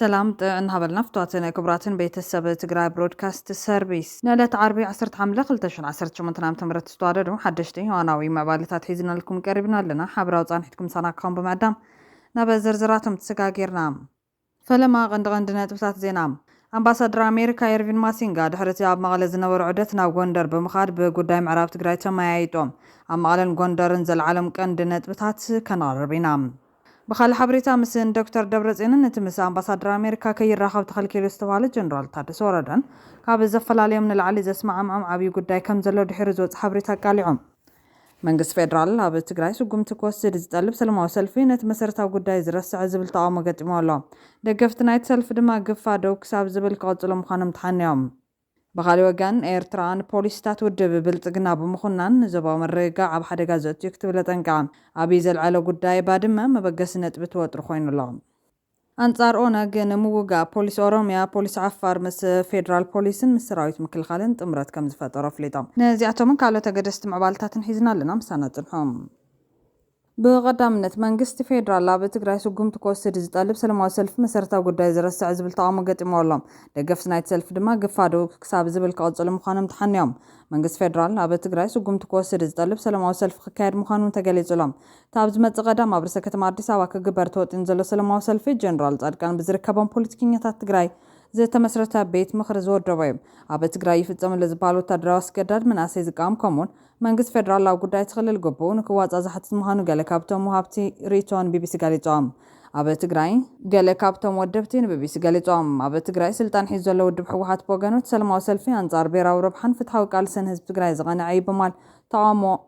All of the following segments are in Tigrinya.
سلام نهبل نفتواتنا كبراتن بيت السبت تقرأ برودكاست سيرفيس نالت عربي عصرت حملة قلتشن عصرت شو منتنام تمرت استوارد حدشتي واناوي معبالتات حيزنا لكم قريبنا لنا حابرا وصان حتكم صناكم بمعدام نابا زرزراتم تسقاقيرنام فلما غندنا تبسات زينام أمباسادر أمريكا إيرفين ماسينغا دحرت ياب مغالة زنور عدتنا وغندر بمخاد بقدام عراب تقرأي تمايتهم أمغالن غندر انزل عالم كندنا تبسات كنار بينام بخال حبريتا مسن دكتور دبرزين نتمس أمباسادر أمريكا كي يراخب تخلكي الاستوالة جنرال تادس وردن كاب الزفل عليهم من العالي زسمع عم عبي قداي كم زلو دحرزوت حبريتا قالعهم منقص فيدرال لابد تقراي سقوم تكوسد زتقلب سلماو سلفي نتمسرتاو قداي زرسع زبل طعام قدمو الله دقفت نايت سلف دما قفا دو كساب زبل قوصلو مخانم تحنيهم بخالي وغان ايرتران بوليستات ودب بلطقنا بمخنان زباو مرقا عب حدقا زوت يكتب لتنقام عبي زلعلو قداي بادما مبقس نتبت وطر خوين الله أنصار أوناق نموغا بوليس أوروميا بوليس عفار مس فيدرال بوليسن مس سراويت مكل خالن تمرت كم زفات رفليطا نازيعتو من كالو تقدست معبالتاتن حيزنا لنا مسانة الحوم بقدامنت منقست فيدرال لابد تقراي سقوم تكوسد زتقلب سلماو سلف مسرتاو قداي زرسع زبل طعام قدمو الله دقفت نايت سلف دما قفادو كساب زبل قوصلو مخانم تحنيهم منقست فيدرال لابد تقراي سقوم تكوسد زتقلب سلماو سلف خكايد مخانم تقليزلهم تابز متقدام أبرسة كتم عديس عواك قبر توت انزلو سلماو سلفي جنرال كان بزركبان بوليتيكينيات تقراي زي تمسرتا بيت مخرز ودرويب أبد تقراي يفتزم لزبالو تدراس قداد من أسيز قام كومون منقص فيدرال لاو قداي تخلل قبو نكواز أزحت مهانو قال كابتوم وهابتي ريتون بيبيسي قاليتوام أبد تقراي قال كابتوم ودبتين بيبيسي قاليتوام أبد تقراي سلطان حيزو لو ودب حوحات بوغانوت سلماو سلفي أنصار بيرا وربحان فتحاو قالسن هزب تقراي زغاني عيب مال طعامو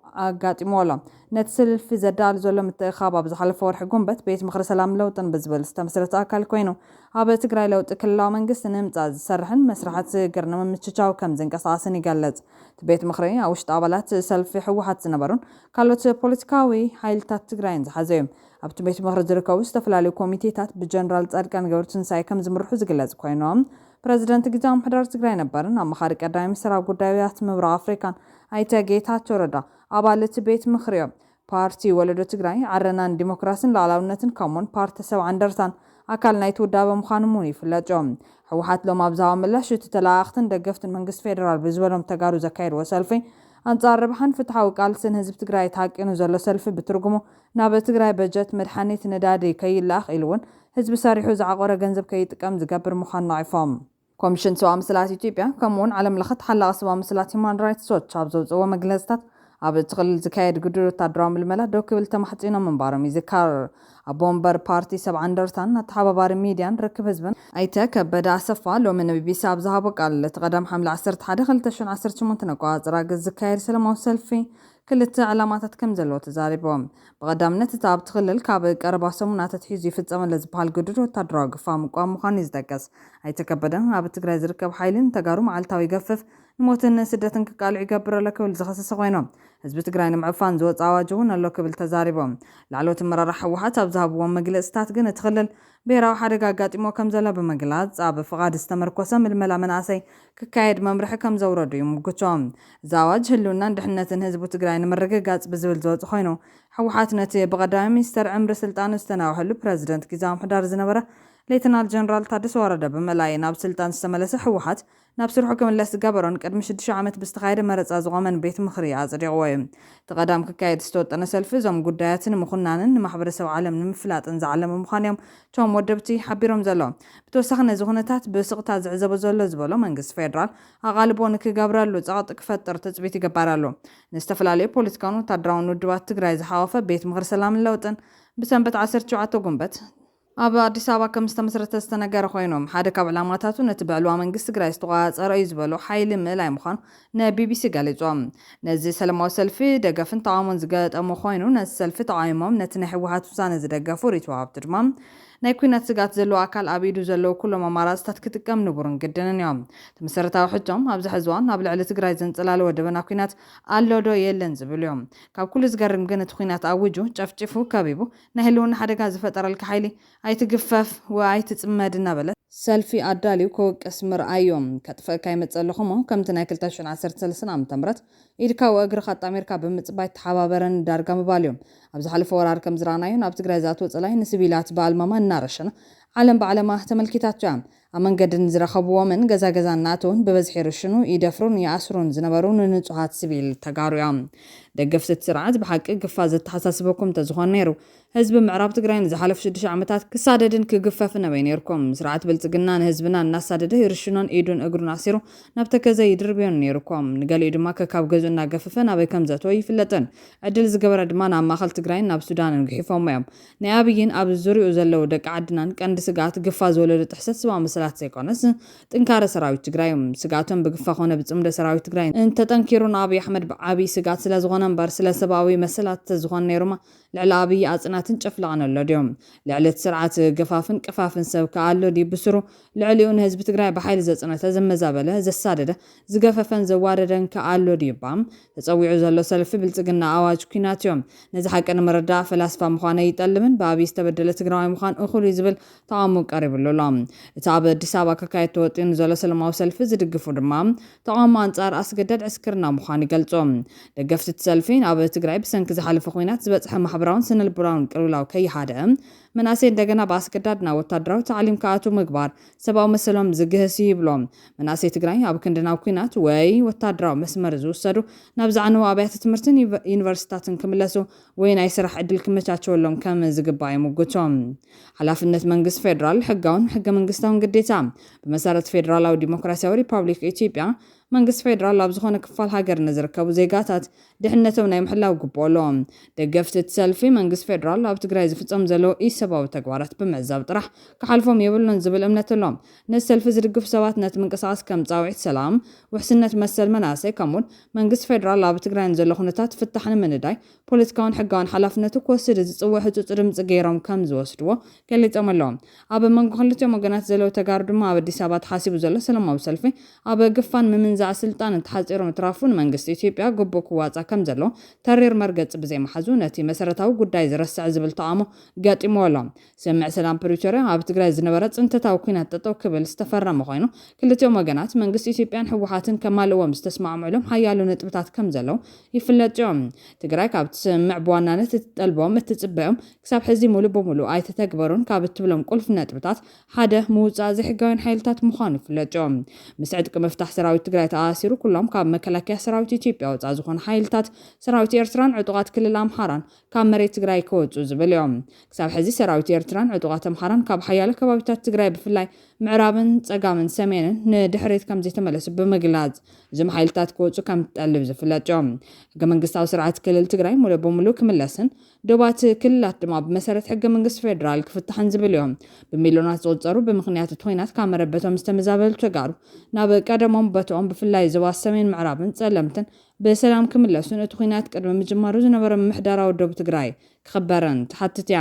قاتي مولا نتسل في زدال زولا متخابا بزحلف ورح قنبت بيت مخر سلام لوطن بزبل استمسرت أكل كوينو أبد تقراي لو تكلاو منقص نمتاز سرحن مسرحات سيقرنا من متشاو كم زنك أساسني قالت بيت مخري أو شتابلات سلفي حوحات سنبرون كالوت بوليتيكاوي حايلتات تقراين زحزيم أبت بيت مخرج زركاو استفلالي كوميتيتات بجنرال تاركان قورتن ساي كم زمرحو زقلاز كوينوم بريزيدنت جزام حدار تقراي نبرن أما خارق قدايم سرا قدايات مبرا أفريكان أيتا جيتات توردا أبالت بيت مخريو بارتي ولدو تقراي عرنان ديمقراسن لعلاونتن كومون بارت سو عندرتان أكال نايتو دابا مخانموني فلاجوم حوحات لو مابزاو ملاش تتلاختن دقفتن منقص فيدرال بزولهم تقارو زكاير وسلفي أنصار ربحان فتحاو قالسن هزب تقراي تاقينو زلو سلفي بترقمو نابا تقراي بجت مدحانيت ندادي كي اللاخ إلون هزب ساريحو زعقورة جنزب كي تقام زقابر مخان نعفام كومشن سوا مسلات إثيوبيا كمون على ملخط حلا سوا مسلات هيومان رايتس واتش عبزوز أو مجلستات عبد تغل زكايد قدرو تدرام الملا دوكبل تمحطينا من بارم يذكر أبومبر بارتي سب عندرتان نتحابا بار ميديان ركب هزبن أيتا كبدا سفا لو من بي ساب زهابو قال تقدم حملة عسرت حدا خلتشون عسرت شمونتنقوا راق الزكاير سلام وسلفي كل علاماتات كم زلو تزاربهم بقدام نتتاب تخلل كاب قربا سمونات تحيزي في الزمن لزبال قدرو تدراق فام قام مخان يزدقس أيتا كبدا عبد تقرا زركب حايلين تقارو معلتاو يقفف نموتن سدتن كقالع يقبر لك والزخصص خوينهم حزب تقراي نمعفان زوت عواجون اللو كبل تزاربهم لعلوت مرة حوحات أبزهبوا مجلستات جن تخلل بيراو حرقا قاتمو كم زلا بمجلات صعب فقاد استمر قسم الملا مناسي ككايد ممرح كم زوردو يمقوتهم زواج هلونا دحنة هزبو تقراي نمرقا قات بزول زوت خوينو حوحات نتي بغدام يستر عمر سلطان استناو حلو بريزيدنت كيزام حدار زنبرة ليتنال جنرال تادس ورده بملاي ناب سلطان استملس حوحات ناب سرحو كم اللس قبرون قد مشدش عامت بستخايد مرز أزغامن بيت مخري عزري غويم تقدام كايد ستوت أنا سلفزهم قداياتن مخنانن محبر سو عالم نمفلات انزعلم مخانيهم توم ودبتي حبيرهم زلو بتوسخنا زغنتات بسقطات زعزبو زلو زبلو منقص فيدرال أغالبون كقبرالو زغط كفتر تزبيتي قبرالو نستفلالي بوليتكانو تدراون ودوات تقراي زحاوفة بيت مخر سلام اللوطن بسنبت عسر شوعاتو قنبت أبا أديس أبا كم استمسرت استنجار خوينهم حدا كاب علاماتاتو نتبعلوا من قصة جرايس تقاعد رئيس بلو حيل ملاي مخان نبي بي سي قالجوم نزي سلمو سلفي دقفن طعامون زقات أمو خوينو نز سلفي طعامهم نتنحي وحات وسانة زدقفو ريتو عب ترمام نايكوينات زقات زلو أكل أبيدو زلو كله ما مراز تتكتكم نبورن جدنا اليوم تمسرتاو حجم أبز حزوان أبل على تجراي زنتلالو ودبنا كوينات ألو دو يلنز باليوم كاب كل زقر مجنة خوينات أوجو جفجفو كابيبو نهلون حدا جاز فترة الكحيلي أي تجفف وأي تتمد النبلة سلفي أدالي وكوك اسمر أيوم كتفا كايمة تسألخمو كم تناكل تاشون عسرت سلسنا عم تمرت إيركا وأجر خط أمريكا بمتبايت حبابرن دارقا مباليوم أبز حلف ورار كم زرانايون أبز جرازات وصلاين نسبيلات بالماما نارشنا ዓለም ብዓለማ ተመልኪታቸው ኣብ መንገድን ዝረኸብዎምን ገዛ እናተውን ብበዝሒ ይርሽኑ ይደፍሩን ይኣስሩን ዝነበሩ ንንጹሃት ሲቪል ተጋሩ እዮም። ደገፍቲ እቲ ስርዓት ብሓቂ ግፋ ዘተሓሳስበኩም እንተዝኾነ ነይሩ ህዝቢ ምዕራብ ትግራይ ንዝሓለፉ 6 ዓመታት ክሳደድን ክግፈፍን ኣበይ ነይርኩም። ስርዓት ብልጽግና ንህዝብና እናሳደደ ይርሽኖን ኢዱን እግሩን ኣሲሩ ናብ ተከዘ ይድርብዮን ነይርኩም። ንገሊኡ ድማ ከካብ ገዙ እናገፈፈ ናበይ ከም ዘእተወ ይፍለጥን። ዕድል ዝገበረ ድማ ናብ ማእኸል ትግራይን ናብ ሱዳንን ግሒፎም እዮም። ናይ ኣብይን ኣብ ዙርኡ ዘለዉ ደቂ ዓድናን ቀንዲ ስጋት ግፋ ዝወለዱ ጥሕሰት ሰብኣዊ መሰላት ዘይኮነስ ጥንካረ ሰራዊት ትግራይ ስጋቶም ብግፋ ኮነ ብጽምደ ሰራዊት ትግራይ እንተጠንኪሩ ንኣብይ ኣሕመድ ብዓብይ ስጋት ስለ ዝኾነ እምበር ስለ ሰብኣዊ መሰላት ዝኾነ ነይሩማ ልዕሊ ኣብይ ኣጽናትን ጨፍላቕን ኣሎ ድዮም። ልዕሊ እቲ ስርዓት ገፋፍን ቅፋፍን ሰብ ከኣሎ ዲብስሩ ልዕሊኡ ንህዝቢ ትግራይ ብሓይሊ ዘጽነተ ዘመዛበለ ዘሳደደ ዝገፈፈን ዘዋደደን ከኣሎ ዲባም ተጸዊዑ ዘሎ ሰልፊ ብልጽግና ኣዋጅ ኩናት እዮም። ነዚ ሓቂ ንምርዳእ ፈላስፋ ምዃነ ይጠልምን ብኣብይ ዝተበደለ ትግራዋይ ምዃን እኹል ዝብል ተቃውሞ ቀሪብሉሎም። እቲ ኣብ ኣዲስ ኣበባ ከካየድ ተወጢኑ ዘሎ ሰላማዊ ሰልፊ ዝድግፉ ድማ ተቃውሞ ኣንጻር ኣስገዳድ ዕስክርና ምዃኑ ይገልጾም። ደገፍቲ እቲ ሰልፊ ኣብ ትግራይ ብሰንኪ ዝሓለፈ ኩናት ዝበጽሐ ማሕበራውን ስነልቦናውን ቅልውላው ከይሓደ መናእሰይ እንደገና በአስገዳድና ወታደራዊ ታዕሊም ከኣቱ ምግባር ሰብኣዊ መሰሎም ዝግህስ ይብሎም። መናእሰይ ትግራይ ኣብ ክንድናው ኩናት ወይ ወታደራዊ መስመር ዝውሰዱ ናብ ዝዓነዉ ኣብያተ ትምህርትን ዩኒቨርሲታትን ክምለሱ ወይ ናይ ስራሕ ዕድል ክመቻቸወሎም ከም ዝግባእ ይምግቶም። ሓላፍነት መንግስቲ ፌደራል ሕጋውን ሕገ መንግስታውን ግዴታ ብመሰረት ፌደራላዊ ዲሞክራሲያዊ ሪፐብሊክ ኢትዮጵያ መንግስቲ ፌደራል ኣብ ዝኾነ ክፋል ሃገር ንዝርከቡ ዜጋታት ድሕነቶም ናይ ምሕላው ግቦሎም። ደገፍቲ እቲ ሰልፊ መንግስቲ ፌደራል ኣብ ትግራይ ዝፍጸም ዘሎ ኢሰብኣዊ ተግባራት ብምዕዛብ ጥራሕ ክሓልፎም የብሉን ዝብል እምነት ኣሎም። ነዚ ሰልፊ ዝድግፉ ሰባት ነቲ ምንቅስቓስ ከም ጻውዒት ሰላም ውሕስነት መሰል መናእሰይ ከምኡውን መንግስቲ ፌደራል ኣብ ትግራይ ዘሎ ኩነታት ፍታሕ ንምንዳይ ፖለቲካውን ሕጋውን ሓላፍነቱ ክወስድ ዝጽውዕ ህፁፅ ድምፂ ገይሮም ከም ዝወስድዎ ገሊፆም ኣሎም። ኣብ መንጎ ክልቲኦም ወገናት ዘለዉ ተጋሩ ድማ ኣብ ኣዲስ ኣበባ ተሓሲቡ ዘሎ ሰላማዊ ሰልፊ ኣብ ግፋን ምምንዛዕ ስልጣን ተሓፂሮም ትራፉን መንግስቲ ኢትዮጵያ ግቦ ክዋፃ ከም ዘሎ ተሪር መርገጽ ብዘይመሓዙ ነቲ መሰረታዊ ጉዳይ ዝረስዕ ዝብል ተቃውሞ ገጢሙ ኣሎ። ስምዕ ሰላም ፕሪቶሪያ ኣብ ትግራይ ዝነበረ ጽንተታዊ ኩናት ጠጠው ክብል ዝተፈረመ ኮይኑ ክልቲኦም ወገናት መንግስቲ ኢትዮጵያን ሕወሓትን ከማልዎም ዝተስማዕምዕሎም ሓያሎ ነጥብታት ከም ዘለው ይፍለጥ እዮም። ትግራይ ካብ ትስምዕ ብዋናነት እትጠልቦም እትጽበዮም ክሳብ ሕዚ ሙሉእ ብሙሉእ ኣይተተግበሩን ካብ እትብሎም ቁልፍ ነጥብታት ሓደ ምውፃእ ዘይሕጋውያን ሓይልታት ምዃኑ ይፍለጥ እዮም። ምስ ዕጥቂ ምፍታሕ ሰራዊት ትግራይ ተኣሲሩ ኩሎም ካብ መከላከያ ሰራዊት ኢትዮጵያ ወፃ ዝኾኑ ሓይልታት ሰራዊት ኤርትራን ዕጡቃት ክልል ኣምሓራን ካብ መሬት ትግራይ ክወፁ ዝብል እዮም። ክሳብ ሕዚ ሰራዊት ኤርትራን ዕጡቃት ኣምሓራን ካብ ሓያሎ ከባቢታት ትግራይ ብፍላይ ምዕራብን ጸጋምን ሰሜንን ንድሕሪት ከም ዘይተመለሱ ብምግላጽ እዞም ሓይልታት ክወፁ ከም ትጠልብ ዝፍለጥ እዮም። ሕገ መንግስታዊ ስርዓት ክልል ትግራይ ሙሉእ ብሙሉእ ክምለስን ዶባት ክልላት ድማ ብመሰረት ሕገ መንግስቲ ፌደራል ክፍታሕን ዝብል እዮም። ብሚልዮናት ዝቁጸሩ ብምኽንያት እቲ ኩናት ካብ መረበቶም ዝተመዛበሉ ተጋሩ ናብ ቀደሞም ቦታኦም ብፍላይ ዞባ ሰሜን ምዕራብን ጸለምትን ብሰላም ክምለሱን እቲ ኩናት ቅድሚ ምጅማሩ ዝነበረ ምሕደራዊ ደቡብ ትግራይ ክኽበረን ትሓትት እያ።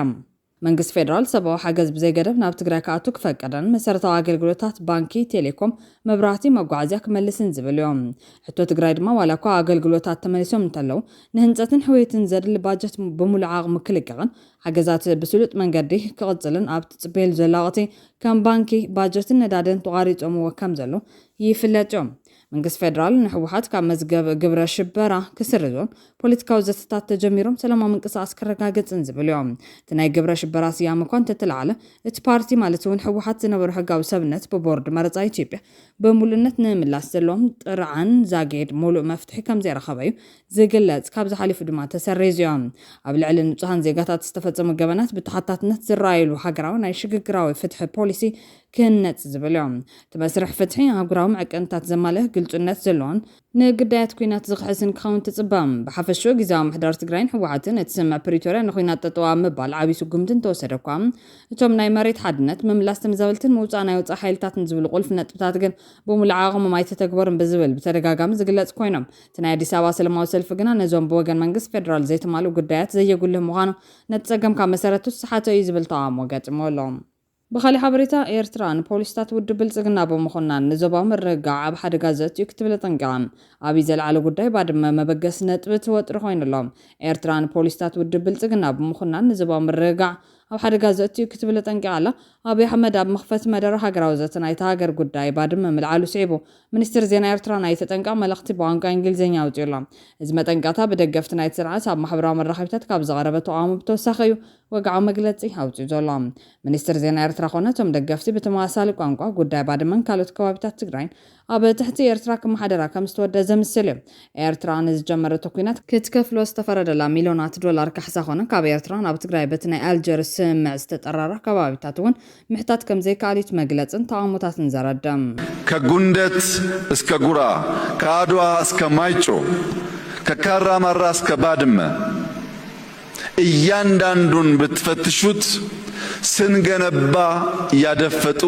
መንግስቲ ፌደራል ሰብኣዊ ሓገዝ ብዘይገደብ ናብ ትግራይ ከኣቱ ክፈቀደን መሰረታዊ ኣገልግሎታት ባንኪ፣ ቴሌኮም፣ መብራህቲ፣ መጓዓዝያ ክመልስን ዝብል እዮም። ሕቶ ትግራይ ድማ ዋላ እኳ ኣገልግሎታት ተመሊሶም እንተለው ንህንፀትን ሕውየትን ዘድሊ ባጀት ብሙሉእ ዓቕሚ ክልቀቕን ሓገዛት ብስሉጥ መንገዲ ክቕጽልን ኣብ ትጽበየሉ ዘላ ወቕቲ ከም ባንኪ ባጀትን ነዳድን ተቋሪጾምዎ ከም ዘሎ ይፍለጥ እዮም። መንግስቲ ፌደራል ንሕወሓት ካብ መዝገብ ግብረ ሽበራ ክስርዞን ፖለቲካዊ ዘተታት ተጀሚሮም ሰላማዊ ምንቅስቓስ ክረጋገጽን ዝብል እዮም። እቲ ናይ ግብረ ሽበራ ስያመ እኳ እንተተለዓለ እቲ ፓርቲ ማለት እውን ሕወሓት ዝነበሩ ሕጋዊ ሰብነት ብቦርድ መረፃ ኢትዮጵያ ብምሉእነት ንምምላስ ዘለዎም ጥርዓን ዛጌድ ሙሉእ መፍትሒ ከም ዘይረኸበ እዩ ዝግለጽ። ካብ ዝሓሊፉ ድማ ተሰሪዙ እዮም። ኣብ ልዕሊ ንጹሃን ዜጋታት ዝተፈጸሙ ገበናት ብተሓታትነት ዝረኣየሉ ሃገራዊ ናይ ሽግግራዊ ፍትሒ ፖሊሲ ክህነጽ ዝብል እዮም። እቲ መስርሕ ፍትሒ ሃገራዊ ዕቅንታት ዘማልአ ግልጽነት ዘለዎን ንግዳያት ኩናት ዝኽሕስን ክኸውን ትጽበም። ብሓፈሹ ግዝያዊ ምሕዳር ትግራይን ሕወሓትን እቲ ስምዕ ፕሪቶሪያ ንኩናት ጠጠዋ ምባል ዓብዪ ስጉምትን ተወሰደ እኳ እቶም ናይ መሬት ሓድነት ምምላስ ተመዛበልትን ምውፃእ ናይ ወፃኢ ሓይልታትን ዝብል ቁልፍ ነጥብታት ግን ብሙሉእ ዓቕሞም ኣይተተግበሩን ብዝብል ብተደጋጋሚ ዝግለጽ ኮይኖም እቲ ናይ ኣዲስ ኣበባ ሰላማዊ ሰልፊ ግና ነዞም ብወገን መንግስቲ ፌደራል ዘይተማልኡ ጉዳያት ዘየጉልህ ምዃኑ ነቲ ጸገም ካብ መሰረቱ ዝሰሓተ እዩ ዝብል ተቃውሞ ገጢሙ ኣሎ። ብኻሊ ሓበሬታ ኤርትራ ንፖሊስታት ውድብ ብልጽግና ብምኹናን ንዞባዊ ምርግጋዕ ኣብ ሓደጋ ዘእትዩ ክትብል ጠንቂቓ ኣብይ ዘለዓለ ጉዳይ ባድመ መበገሲ ነጥቢ ትወጥሪ ኮይኑ ኣሎ። ኤርትራ ንፖሊስታት ውድብ ብልጽግና ብምኹናን ንዞባዊ ምርግጋዕ ኣብ ሓደጋ ዘእትዩ ክትብል ጠንቂቓ ኣላ። ኣብይ ኣሕመድ ኣብ መኽፈቲ መደረ ሃገራዊ ዘተ ናይቲ ሃገር ጉዳይ ባድመ ምልዓሉ ስዒቡ ሚኒስትር ዜና ኤርትራ ናይ ተጠንቃቕ መልእኽቲ ብቋንቋ እንግሊዝኛ ኣውፂኡ ኣሎ። እዚ መጠንቀቕታ ብደገፍቲ ናይቲ ስርዓት ኣብ ማሕበራዊ መራኸቢታት ካብ ዝቐረበ ተቃውሞ ብተወሳኺ እዩ ወግዓዊ መግለጺ ኣውፂኡ ዘሎ ሚኒስትር ዜና ኤርትራ ኮነቶም ደገፍቲ ብተመሳሳሊ ቋንቋ ጉዳይ ባድመን ካልኦት ከባቢታት ትግራይን ኣብ ትሕቲ ኤርትራ ክመሓደራ ከም ዝተወደደ ዘምስል እዩ ኤርትራ ንዝጀመረቶ ኩናት ክትከፍሎ ዝተፈረደላ ሚልዮናት ዶላር ካሕሳ ኮነ ካብ ኤርትራ ናብ ትግራይ በቲ ናይ ኣልጀርስ ስምምዕ ዝተጠራራ ከባቢታት እውን ምሕታት ከም ዘይከኣሊት መግለጽን ተቃውሞታትን ዘረድም ከጉንደት እስከ ጉራ ከአድዋ እስከ ማይጮ ከካራ ማራ እስከ ባድመ እያንዳንዱን ብትፈትሹት ስንገነባ ያደፈጡ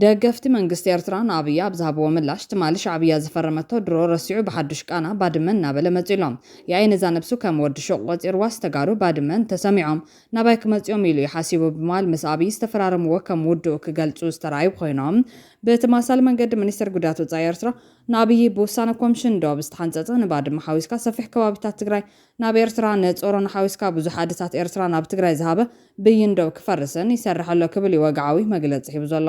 ደገፍቲ መንግስቲ ኤርትራ ንኣብያ ኣብ ዝሃብዎ ምላሽ ትማሊ ሻዕብያ ዝፈረመቶ ድሮ ረሲዑ ብሓዱሽ ቃና ባድመን እናበለ መፂሎም የኣይነዛ ነብሱ ከም ወዲ ሾቅ ቆፂርዋ ዝተጋሩ ባድመን ተሰሚዖም ናባይ ክመፂኦም ኢሉ ይሓሲቡ ብማል ምስ ኣብይ ዝተፈራረምዎ ከም ውድኡ ክገልጹ ዝተራእዩ ኮይኖም በተመሳሳሊ መንገዲ ሚኒስትር ጉዳያት ወጻኢ ኤርትራ ናብይ ብውሳነ ኮሚሽን ዶ ብዝተሓንፀፀ ንባድመ ሓዊስካ ሰፊሕ ከባቢታት ትግራይ ናብ ኤርትራ ንጾሮን ሓዊስካ ብዙሕ ዓድታት ኤርትራ ናብ ትግራይ ዝሃበ ብይን ዶ ክፈርስን ይሰርሐሎ ክብል ወግዓዊ መግለፂ ሂቡ ዘሎ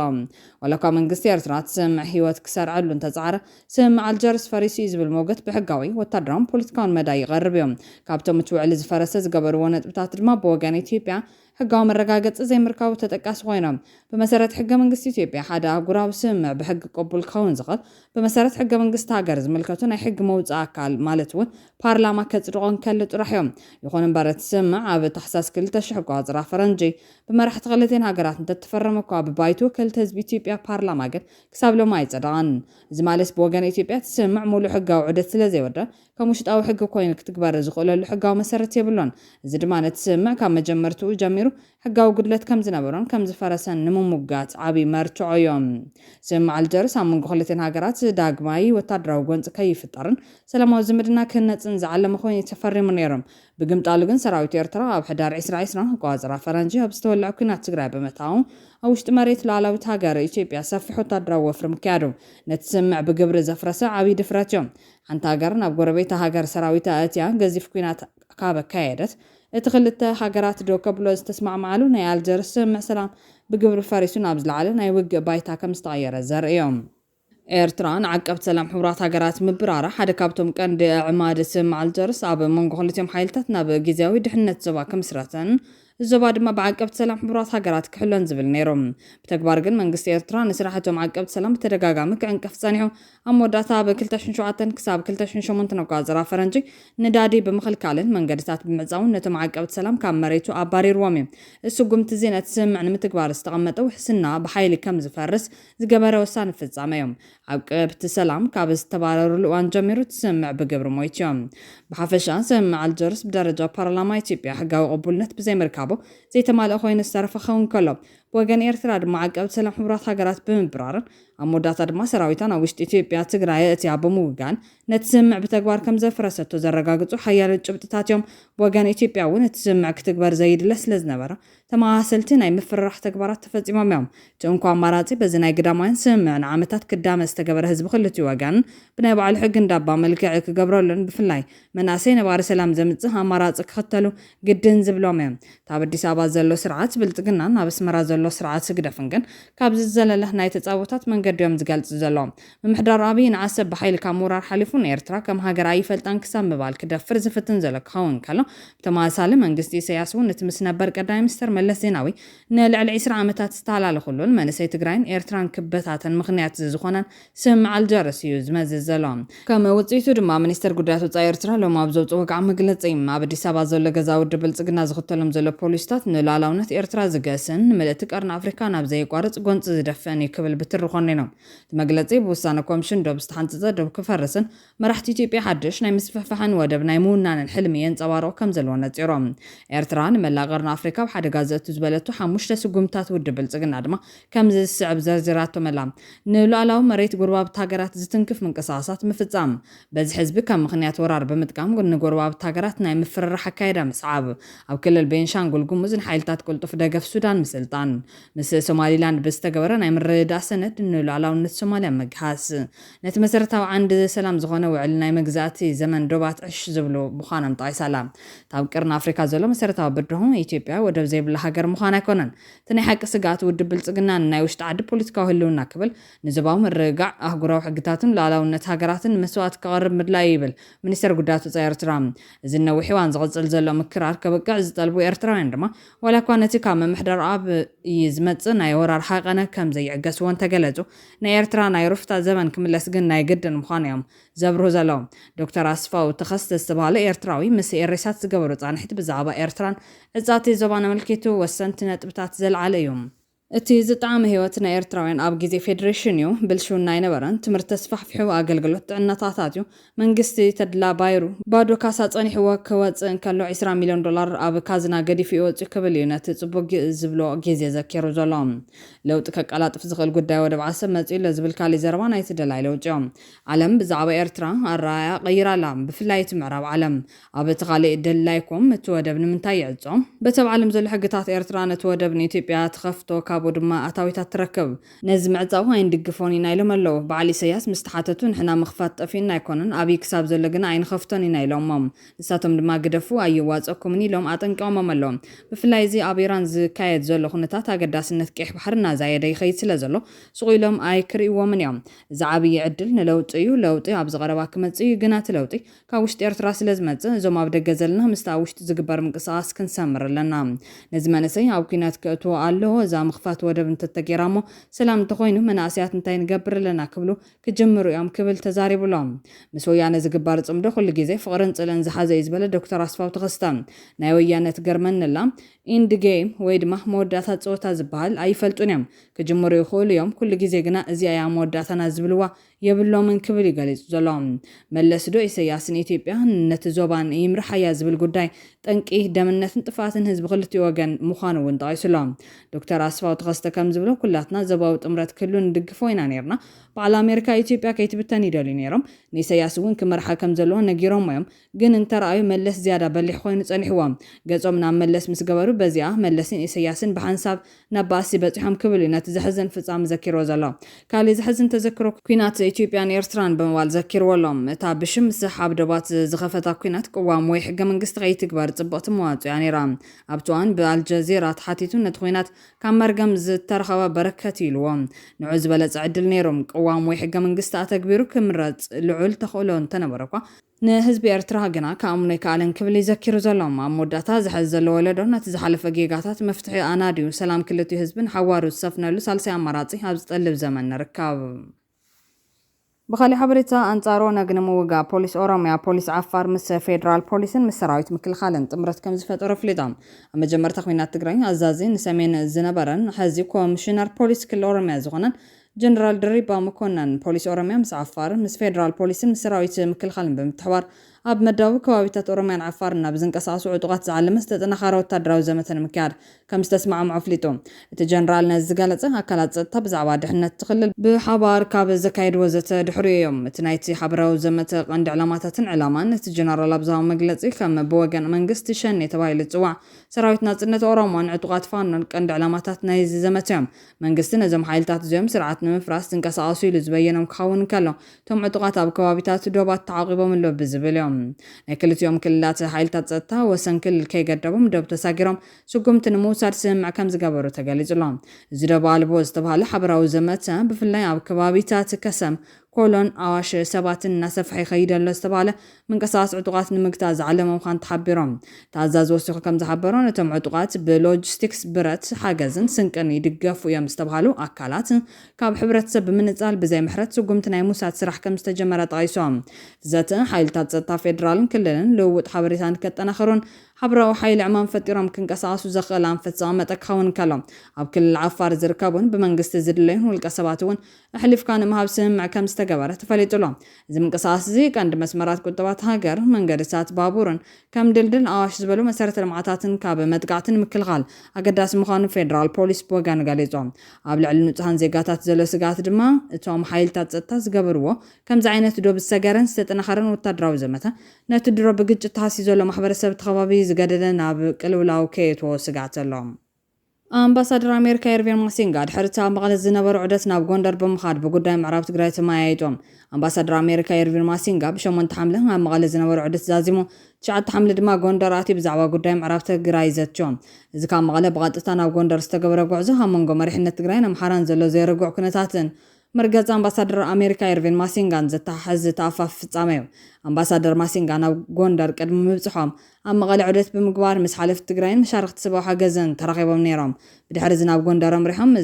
ወላኳ መንግስቲ ኤርትራ ስምዕ ህይወት ክሰርዓሉ እንተጻዕረ ስምዕ ኣልጀርስ ፈሪሲ ዝብል ሞገት ብሕጋዊ ወታደራውን ፖለቲካውን መዳይ ይቐርብ እዮም ካብቶም ትውዕሊ ዝፈረሰ ዝገበርዎ ነጥብታት ድማ ብወገን ኢትዮጵያ ሕጋዊ መረጋገጽ ዘይምርካቡ ተጠቃሲ ኮይኖም በመሰረት ሕገ መንግስቲ ኢትዮጵያ ሓደ ኣህጉራዊ ስምምዕ ብሕጊ ቅቡል ክኸውን ዝኽእል በመሰረት ሕገ መንግስቲ ሃገር ዝምልከቱ ናይ ሕጊ መውፃእ ኣካል ማለት እውን ፓርላማ ከጽድቆን ከል ጥራሕ እዮም ይኹን እምበር እቲ ስምምዕ ኣብ ታሕሳስ 2000 ቋፅራ ፈረንጂ ብመራሕቲ ክልቴን ሃገራት እንተተፈረመ እኳ ብባይቱ ክልተ ህዝቢ ኢትዮጵያ ፓርላማ ግን ክሳብ ሎማ ኣይጸደቐን እዚ ማለት ብወገን ኢትዮጵያ እቲ ስምምዕ ሙሉእ ሕጋዊ ዑደት ስለ ዘይወድእ ከም ውሽጣዊ ሕጊ ኮይኑ ክትግበር ዝኽእለሉ ሕጋዊ መሰረት የብሎን እዚ ድማ ነቲ ስምምዕ ካብ መጀመርትኡ ጀሚሩ ሕጋዊ ጉድለት ከም ዝነበሮን ከም ዝፈረሰን ንምሙጋት ዓብይ መርትዖ እዮም ስምምዕ ኣልጀርስ ኣብ መንጎ ክልቴን ሃገራት ዳግማይ ወታደራዊ ጎንፂ ከይፍጠርን ሰላማዊ ዝምድና ክህነፅን ዝዓለመ ኮይኑ ተፈሪሙ ነይሮም ብግምጣሉ ግን ሰራዊት ኤርትራ ኣብ ሕዳር 2020 ቋፅራ ፈረንጂ ኣብ ዝተወልዐ ኩናት ትግራይ ብምእታው ኣብ ውሽጢ መሬት ሉዓላዊት ሃገር ኢትዮጵያ ሰፊሕ ወታደራዊ ወፍሪ ምክያዱ ነቲ ስምምዕ ብግብሪ ዘፍረሰ ዓብይ ድፍረት እዮም ሓንቲ ሃገር ናብ ጎረቤታ ሃገር ሰራዊት ኣእትያ ገዚፍ ኩናት ካብ ኣካየደት እቲ ክልተ ሃገራት ዶ ከብሎ ዝተስማዕማዓሉ ናይ ኣልጀርስ ስምምዕ ሰላም ብግብሪ ፈሪሱ ናብ ዝለዓለ ናይ ውግእ ባይታ ከም ዝተቐየረ ዘርእዮም ኤርትራ ንዓቀብቲ ሰላም ሕቡራት ሃገራት ምብራራ ሓደ ካብቶም ቀንዲ ዕማድ ስምምዕ ኣልጀርስ ኣብ መንጎ ክልቲኦም ሓይልታት ናብ ግዝያዊ ድሕንነት ዞባ ከምስረተን الزبا ድማ بعقبت سلام حبرات هاجرات كحلون زبل نيروم بتكبر جن منجست إيرترا نسرحتهم عقبت سلام ترجع مكان كفصانيهم أموداتها بكلتشن شوعتن كساب كلتشن شو منتنا قازرا فرنجي ندادي بمخل كالن من قدسات بمزاون نتم عقبت سلام كام مريتو أباري رومي السوق متزينة تسمع نمتكبر استقامته وحسنا بحيل كم زفرس زجبر وسان في الزعميهم عقبت سلام كابس تبارر الوان جميرو تسمع بجبر مويتيوم بحفشان سمع الجرس بدرجة برلمان إثيوبيا حقا قبولنت بزي مركابو زي تمال أخوين السرف خون كلب وجن إيرترا معقب سلام حبرات هاجرات بمبرار أمودات ما سراويتنا وشت إثيوبيا تجرى تيابو موجان نتسمع بتكبر كم زفرست وزرقاقت وحيال جبتاتهم وجن إثيوبيا ونتسمع كتكبر زيد لسلزنا برا تما سلتنا يمفرح تكبرات تفزي مامهم تونكو مراتي بزنا قدامان سمعنا عمتات قدام استقبر حزب خلتي وجن بناء على الحق ندبا ملكعك قبرولن بفلاي مناسين بار سلام زمتها مراتك ختلو قدن زبلومهم تاب الديس أبا زلو سرعات بلتقنا نابس مرا زلو سرعات سقدفنجن كابز الزلة هنا يتتصاوتات من قد يوم زقالت زلوم بمحضر رابين عسب بحيل كامورار حليفون إيرترا كم هاجر أي فلتان كسام ببال كده فرز فتن زلك خون كلو بتما سالم منجستي سياسون نتمسنا بركة دايم مستر ملا زيناوي نال على عسر عامتات استعلا لخلول ما نسيت جراين إيرتران كبتات مغنيات زخونا سمع الجرس يوز مز الزلوم كما وصيتو دما منستر قدرات وصاي إيرترا لو ما بزوت وقع مقلصين ما بدي سبا زول جزاو دبل صقنا زختلهم زلو بوليستات نلالاونت إيرترا زقاسن ملتك أرن أفريقيا نابزي قارص قنص زدفني قبل بترخونينم مقلصي بوسانا كومشن دوبس تحنصص دوب كفرسن مرحت إثيوبيا حدش ناي مسفحفحن ودب ناي مونان الحلمي ينصبارو كم زلونا صيروم إيرتران ملا غرن أفريقيا بحد غازت زبلتو حمشت سقمتات ودبل صقنا دما كم زسعب زرزراتو ملام نلالاو مريت غرباب تاغرات زتنكف من قصاصات مفصام بز حزب كم مخنيات ورار بمتقام غن غرباب تاغرات ناي مفرح حكايدا مسعاب او كل البنشانغول غمزن حيلتات قلطف دغف سودان مسلطان ምስ ሶማሊላንድ ብዝተገበረ ናይ ምርድዳእ ሰነድ ንሉዓላውነት ሶማልያ መግሃስ ነቲ መሰረታዊ ዓንዲ ሰላም ዝኾነ ውዕል ናይ መግዛእቲ ዘመን ዶባት ዕሽ ዝብሉ ምዃኖም ጠቒሳላ ታብ ቅርኒ ኣፍሪካ ዘሎ መሰረታዊ ብድሆም ኢትዮጵያ ወደብ ዘይብላ ሃገር ምዃን ኣይኮነን እቲ ናይ ሓቂ ስጋት ውድብ ብልጽግና ናይ ውሽጢ ዓዲ ፖለቲካዊ ህልውና ክብል ንዞባዊ ምርግጋዕ ኣህጉራዊ ሕግታትን ሉዓላውነት ሃገራትን መስዋዕት ከቕርብ ምድላይ ይብል ሚኒስተር ጉዳያት ወጻኢ ኤርትራ እዚ ነዊሕ እዋን ዝቕጽል ዘሎ ምክራር ከበቅዕ ዝጠልቡ ኤርትራውያን ድማ ዋላ እኳ ነቲ ካብ ምምሕዳር ኣብ ዝመጽእ ናይ ወራር ሓቐነ ከም ዘይዕገስዎን ተገለጹ ናይ ኤርትራ ናይ ሩፍታት ዘመን ክምለስ ግን ናይ ግድን ምዃኑ እዮም ዘብርሁ ዘለዉ ዶክተር ኣስፋው ተኸስተ ዝተባሃለ ኤርትራዊ ምስ ኤሬሳት ዝገበሩ ጻንሒት ብዛዕባ ኤርትራን ዕጻቲ ዞባን ኣመልኪቱ ወሰንቲ ነጥብታት ዘለዓለ እዩ እቲ ዝጣዕሚ ህይወት ናይ ኤርትራውያን ኣብ ግዜ ፌደሬሽን እዩ ብልሹና ይነበረን ትምህርቲ ተስፋሕፊሑ ኣገልግሎት ጥዕናታት እዩ መንግስቲ ተድላ ባይሩ ባዶ ካሳ ጸኒሕዎ ክወፅእ እንከሎ $20 ሚልዮን ኣብ ካዝና ገዲፉ ይወፅእ ክብል እዩ ነቲ ጽቡቕ ዝብሎ ግዜ ዘኪሩ ዘሎ ለውጢ ከቀላጥፍ ዝኽእል ጉዳይ ወደብ ዓሰብ መጺኡ ለዝብል ካሊእ ዘረባ ናይቲ ደላይ ለውጢ እዮም ዓለም ብዛዕባ ኤርትራ ኣረኣያ ቀይራላ ብፍላይ እቲ ምዕራብ ዓለም ኣብ እቲ ካሊእ ደላይኩም እቲ ወደብ ንምንታይ ይዕጾ በተብ ዓለም ዘሎ ሕግታት ኤርትራ ነቲ ወደብ ንኢትዮጵያ ትኸፍቶ ካብኡ ድማ ኣታዊታት ትረክብ ነዚ ምዕጻው ኣይንድግፎን ኢና ኢሎም ኣለዉ በዓል ኢሳያስ ምስ ተሓተቱ ንሕና ምኽፋት ጠፊና ኣይኮነን ኣብይ ክሳብ ዘሎ ግና ኣይንኸፍቶን ኢና ኢሎሞም ንሳቶም ድማ ግደፉ ኣይዋፀኩምን ኢሎም ኣጠንቂቖሞም ኣለዉ ብፍላይ እዚ ኣብ ኢራን ዝካየድ ዘሎ ኩነታት ኣገዳስነት ቀይሕ ባሕሪ እናዛየደ ይኸይድ ስለ ዘሎ ስቑ ኢሎም ኣይክርእይዎምን እዮም እዚ ዓብዪ ዕድል ንለውጢ እዩ ለውጢ ኣብ ዝቐረባ ክመጽእ እዩ ግና እቲ ለውጢ ካብ ውሽጢ ኤርትራ ስለ ዝመጽእ እዞም ኣብ ደገ ዘለና ምስቲ ኣብ ውሽጢ ዝግበር ምንቅስቓስ ክንሰምር ኣለና ነዚ መንእሰይ ኣብ ኩናት ክእትዎ ኣለዎ እዛ ምኽፋት ወደብ እንተተገይራሞ ሰላም እንተኾይኑ መናእስያት እንታይ ንገብር ኣለና ክብሉ ክጅምሩ እዮም ክብል ተዛሪቡሎም ምስ ወያነ ዝግበር ጽምዶ ኩሉ ግዜ ፍቕርን ጽልእን ዝሓዘ እዩ ዝበለ ዶክተር ኣስፋው ተኸስተ ናይ ወያነ ትገርመንላ ኢንድ ጌም ወይ ድማ መወዳእታ ፀወታ ዝበሃል ኣይፈልጡን እዮም ክጅምሩ ይኽእሉ እዮም ኩሉ ግዜ ግና እዚኣ ያ መወዳእታና ዝብልዋ የብሎምን ክብል ይገሊጹ ዘሎ መለስ ዶ ኢሳያስን ኢትዮጵያ ነቲ ዞባን ይምርሓያ ዝብል ጉዳይ ጠንቂ ደምነትን ጥፋትን ህዝቢ ክልቲኡ ወገን ምዃኑ እውን ጠቒሱሎም ዶክተር ኣስፋው ተኸስተ ከም ዝብሎ ኩላትና ዞባዊ ጥምረት ክህሉ ንድግፎ ኢና ነርና በዓል ኣሜሪካ ኢትዮጵያ ከይትብተን ይደልዩ ነይሮም ንኢሳያስ እውን ክመርሓ ከም ዘለዎ ነጊሮም እዮም ግን እንተረኣዩ መለስ ዝያዳ በሊሕ ኮይኑ ጸኒሕዎም ገጾም ናብ መለስ ምስ ገበሩ በዚኣ መለስን ኢሳያስን ብሓንሳብ ናብ ባእሲ በፂሖም ክብል እዩ ነቲ ዝሕዝን ፍጻሜ ዘኪርዎ ዘሎ ካሊእ ዝሕዝን ተዘክሮ ኩናት ኢትዮጵያን ኤርትራን ብምባል ዘኪርዎሎም እታ ብሽም ስሓብ ዶባት ዝኸፈታ ኩናት ቅዋም ወይ ሕገ መንግስቲ ከይትግበር ጽቡቕቲ መዋጽያ ነይራ ኣብቲ እዋን ብኣልጀዚራ ተሓቲቱ ነቲ ኩናት ካብ መርገም ዝተረኸበ በረከት ኢልዎ ንዑ ዝበለጸ ዕድል ነይሮም ቅዋም ወይ ሕገ መንግስቲ ኣተግቢሩ ክምረጽ ልዑል ተኽእሎ እንተነበረ እኳ ንህዝቢ ኤርትራ ግና ከኣምኖ ይከኣለን ክብል ይዘኪሩ ዘሎም ኣብ መወዳእታ ዝሕዝ ዘሎ ወለዶ ነቲ ዝሓለፈ ጌጋታት መፍትሒ ኣናድዩ ሰላም ክልቲኡ ህዝብን ሓዋሩ ዝሰፍነሉ ሳልሳይ ኣማራጺ ኣብ ዝጠልብ ዘመን ንርከብ بخالي حبريتا أنصارو نجنم وجا بوليس أوراميا بوليس عفار مس فيدرال بوليسن مس سراويت مكل خالن تمرت كم زفت أورفليدام أما جمر تخوينات تجرين عزازين سمين زنبرن حزي كومشنر بوليس كل أوراميا زغنن جنرال دريبا مكونن بوليس أوراميا مس عفار مس فيدرال بوليسن مس سراويت مكل خالن بمتحوار ኣብ መዳዊ ከባቢታት ኦሮምያን ዓፋርን ኣብ ዝንቀሳቐሱ ዕጡቓት ዝዓለመ ዝተጠናኸረ ወታደራዊ ዘመተን ምክያድ ከም ዝተስማዕምዑ ኣፍሊጡ እቲ ጀነራል ነዚ ዝገለጸ ኣካላት ጸጥታ ብዛዕባ ድሕነት ትኽልል ብሓባር ካብ ዘካየድ ወዘተ ድሕሪ እዮም እቲ ናይቲ ሓበራዊ ዘመተ ቀንዲ ዕላማታትን ዕላማን እቲ ጀነራል ኣብ ዛው መግለጺ ከም ብወገን መንግስቲ ሸኔ ተባሂሉ ዝጽዋዕ ሰራዊት ናጽነት ኦሮሞን ዕጡቓት ፋኖን ቀንዲ ዕላማታት ናይዚ ዘመተ እዮም መንግስቲ ነዞም ሓይልታት እዚኦም ስርዓት ንምፍራስ ዝንቀሳቐሱ ኢሉ ዝበየኖም ክኸውን ከሎ እቶም ዕጡቓት ኣብ ከባቢታት ዶባት ተዓቂቦም ኣሎ ብዝብል እዮም ናይ ክልቲኦም ክልላት ሓይልታት ጸጥታ ወሰን ክልል ከይገደቦም ደው ተሳጊሮም ስጉምቲ ንምውሳድ ስምምዕ ከም ዝገበሩ ተገሊጹሎም እዚ ደባ ኣልቦ ዝተባሃለ ሓበራዊ ዘመተ ብፍላይ ኣብ ከባቢታት ከሰም ኮሎን ኣዋሽ ሰባትን እናሰፍሐ ይኸይደሎ ዝተባሃለ ምንቅስቓስ ዕጡቓት ንምግታእ ዝዓለመ ምዃኑ ተሓቢሮም ተኣዛዚ ወሲኹ ከም ዝሓበሮ ነቶም ዕጡቓት ብሎጂስቲክስ ብረት ሓገዝን ስንቅን ይድገፉ እዮም ዝተባሃሉ ኣካላት ካብ ሕብረተሰብ ብምንጻል ብዘይ ምሕረት ስጉምቲ ናይ ሙሳድ ስራሕ ከም ዝተጀመረ ጠቒሶም ዘተ ሓይልታት ጸጥታ ፌደራልን ክልልን ልውውጥ ሓበሬታን ከጠናኽሩን ሓበራዊ ሓይሊ ዕማም ፈጢሮም ክንቀሳቐሱ ዘኽእል ኣንፈት ዝቐመጠ ክኸውን ከሎ ኣብ ክልል ዓፋር ዝርከቡን ብመንግስቲ ዝድለዩን ውልቀ ሰባት እውን ኣሕሊፍካ ንምሃብ ስምምዕ ከም ዝተገበረ ተፈሊጡሎ እዚ ምንቅስቓስ እዚ ቀንዲ መስመራት ቁጠባት ሃገር መንገድታት ባቡርን ከም ድልድል ኣዋሽ ዝበሉ መሰረተ ልምዓታትን ካብ መጥቃዕትን ምክልኻል ኣገዳሲ ምዃኑ ፌደራል ፖሊስ ብወገኑ ገሊጾም ኣብ ልዕሊ ንጹሃን ዜጋታት ዘሎ ስጋት ድማ እቶም ሓይልታት ጸጥታ ዝገበርዎ ከምዚ ዓይነት ዶ ብሰገረን ዝተጠናኸረን ወታደራዊ ዘመተ ነቲ ድሮ ብግጭት ተሃሲዙ ዘሎ ማሕበረሰብ ተኸባቢ ዝገደደ ናብ ቅልውላው ከየትዎ ስጋት ኣሎ ኣምባሳደር ኣሜሪካ ኤርቪን ማሲንጋ ድሕሪታ መቐለ ዝነበሩ ዑደት ናብ ጎንደር ብምኻድ ብጉዳይ ምዕራብ ትግራይ ተመያይጦም። ኣምባሳደር ኣሜሪካ ኤርቪን ማሲንጋ ብ8 ሓምለ ኣብ መቐለ ዝነበሩ ዑደት ዛዚሙ 9 ሓምለ ድማ ጎንደር ኣትዩ ብዛዕባ ጉዳይ ምዕራብ ትግራይ ዘትዮም። እዚ ካብ መቐለ ብቐጥታ ናብ ጎንደር ዝተገበረ ጉዕዞ ኣብ መንጎ መሪሕነት ትግራይን ኣምሓራን ዘሎ ዘይርግዕ ኩነታትን مرجز أمباسادر أمريكا إيرفين ماسينغان زتحز تافف فتصاميو أمباسادر ماسينغان أو غوندر قدم مبصحهم أما غالي عدت بمقبار مس حلف تقرين مشارخ تسبوحا جزن ترغيبهم نيرهم بدحرزن أو غوندر أمريهم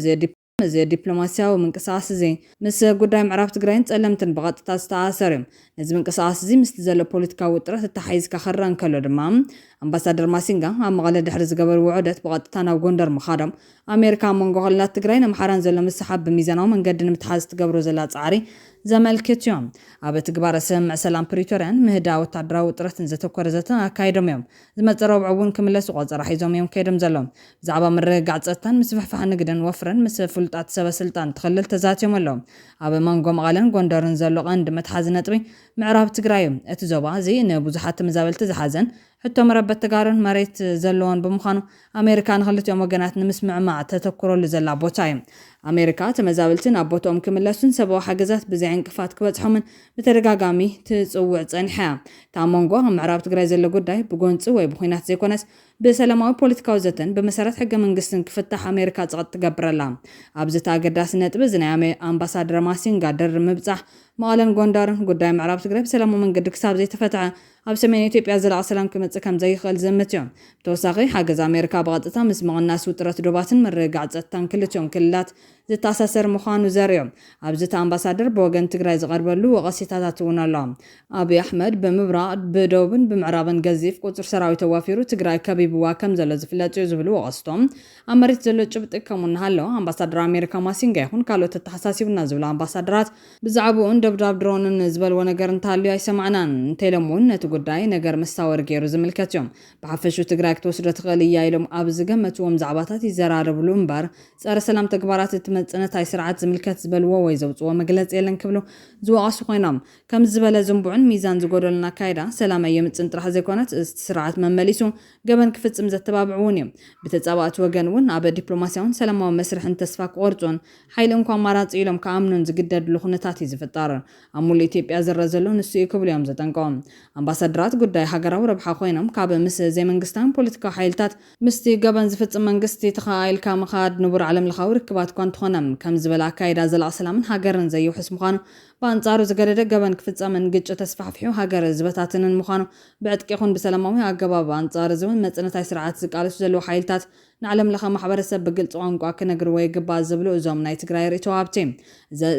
زي دبلوماسيا ومن قصاص زي مس قدام عرفت تقرين تألمتن بغط تاستعسرهم نزم من قصاص زي مستزل بوليتيكا وطرة التحيز كخران كله دمام أمباسادر ماسينغا أما غالي دحرز قبل وعدت بغط تانا وغوندر مخادم أمريكا من غلات تقرين محران زل مسحب بميزانهم من قد متحاز تقبروا زلات عاري زملكت يوم أبت كبار سمع سلام بريتوريان مهدا وتعدرا وطرتن زتوكر زتنا كايدم يوم زما تروب عون كمل سوق راح يزوم يوم كايدم زلهم زعبا من رجعت ستان مسفح نقدن وفرن مس فلطات سبا سلطان تخلل تزات يوم لهم أبا منقوم غالن غوندرن زلو عند متحازن نطبي معراب تقرايم اتزوبا زي نبوزحات مزابل تزحازن حتى مربت تقارن مريت زلون بمخانو أمريكان خلت يوم وجنات نمسمع مع تتكرر لزلا بوتايم أمريكا تمزابلتن أبوتهم كملاشن سبوا حجزات بزعين كفات كبتحمن بترجعامي تسوع صنحة تعمونجو معراب تقرأ زلا قداي بقون تسوي بخينات زي كونس بسلامة بوليتيكا وزتن بمسارات حاجة من قصن كفتح أمريكا تغط تجبر لهم أبزت قداس نت بزنا أمباسادر ماسين قدر مبزح مالن غوندر قدام معراب تقرأ بسلامة من قدك ساب زي تفتح أب سمين إثيوبيا زلع سلام كم زي خل زمتيهم توساقي حاجز أمريكا بغطتها مسمع الناس وترت دوباتن من رجعت زتان كلتهم كلات زتاسسر مخانو زاريوم أبزت أمباسادر بوغن تقرأ زغربلو وغسيتات لهم أبي أحمد بمبرا بدوبن بمعرابن جزيف قطر سراوي توافيرو تقرأ كبيب واكم زلز فلات يزبلو وغستهم أمرت زلو جبت كمون هالو أمباسادر أمريكا ماسينجا يكون كالو تتحساسي ونازل أمباسادرات بزعبون دبداب درون نزبل ونقرن تاليو يسمعنان تيلمون نتقداي نقر مستاور جيرو زملكتيوم بحفشو تقرأ كتوسرة غالية يلوم أبز قمتوهم زعباتات يزراربلو مبار صار سلام تقبارات تمتنتاي سرعات زملكت زبلو ويزوصوا مجلس يلن كبلو زواقس خوينام كم زبل زنبوعن ميزان زغودلنا كايدا سلام يمتصن طرح زيكونت سرعات ممليسو قبن كفتم زتبابعوني بتتصابات وجنون اب دبلوماسيون سلامو مسرح تسفا قورطون حيل انكم مرات يلوم كامنون زقدد لخنتات يزفطار امول ኢትዮጵያ ዘረዘሉ ንሱ ይክብልዮም ዘጠንቀም አምባሳደራት ጉዳይ ሃገራዊ ረብሓ ኮይኖም ካብ ምስ ዘይ መንግስታን ፖለቲካ ሓይልታት ምስቲ ገበን ዝፍጽም መንግስቲ ተኻይልካ መኻድ ንቡር ዓለም ለኻዊ ርክባት ኳን ትኾነም ከም ዝበላ ካይዳ ዘላቕ ሰላምን ሃገርን ዘይውሕስ ምዃኑ በአንጻሩ ዝገደደ ገበን ክፍጸምን ግጭት ተስፋሕፊሑ ሃገር ዝበታትንን ምዃኑ ብዕጥቂ ይኹን ብሰላማዊ ኣገባብ አንጻር ዝውን መጽነታይ ስርዓት ዝቃለሱ ዘለዉ ሓይልታት ንዓለም ለኸ ማሕበረሰብ ብግልጽ ቋንቋ ክነግር ወይ ግባእ ዝብሉ እዞም ናይ ትግራይ ርእቶ ሃብቲ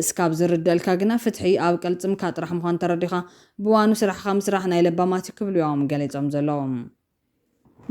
እስካብ ዝርደልካ ግና ፍትሒ ኣብ ቀልጽምካ ጥራሕ ምዃኑ ተረዲኻ ብዋኑ ስራሕኻ ምስራሕ ናይ ለባማት ክብሉ እዮም ገሊፆም ዘለዎም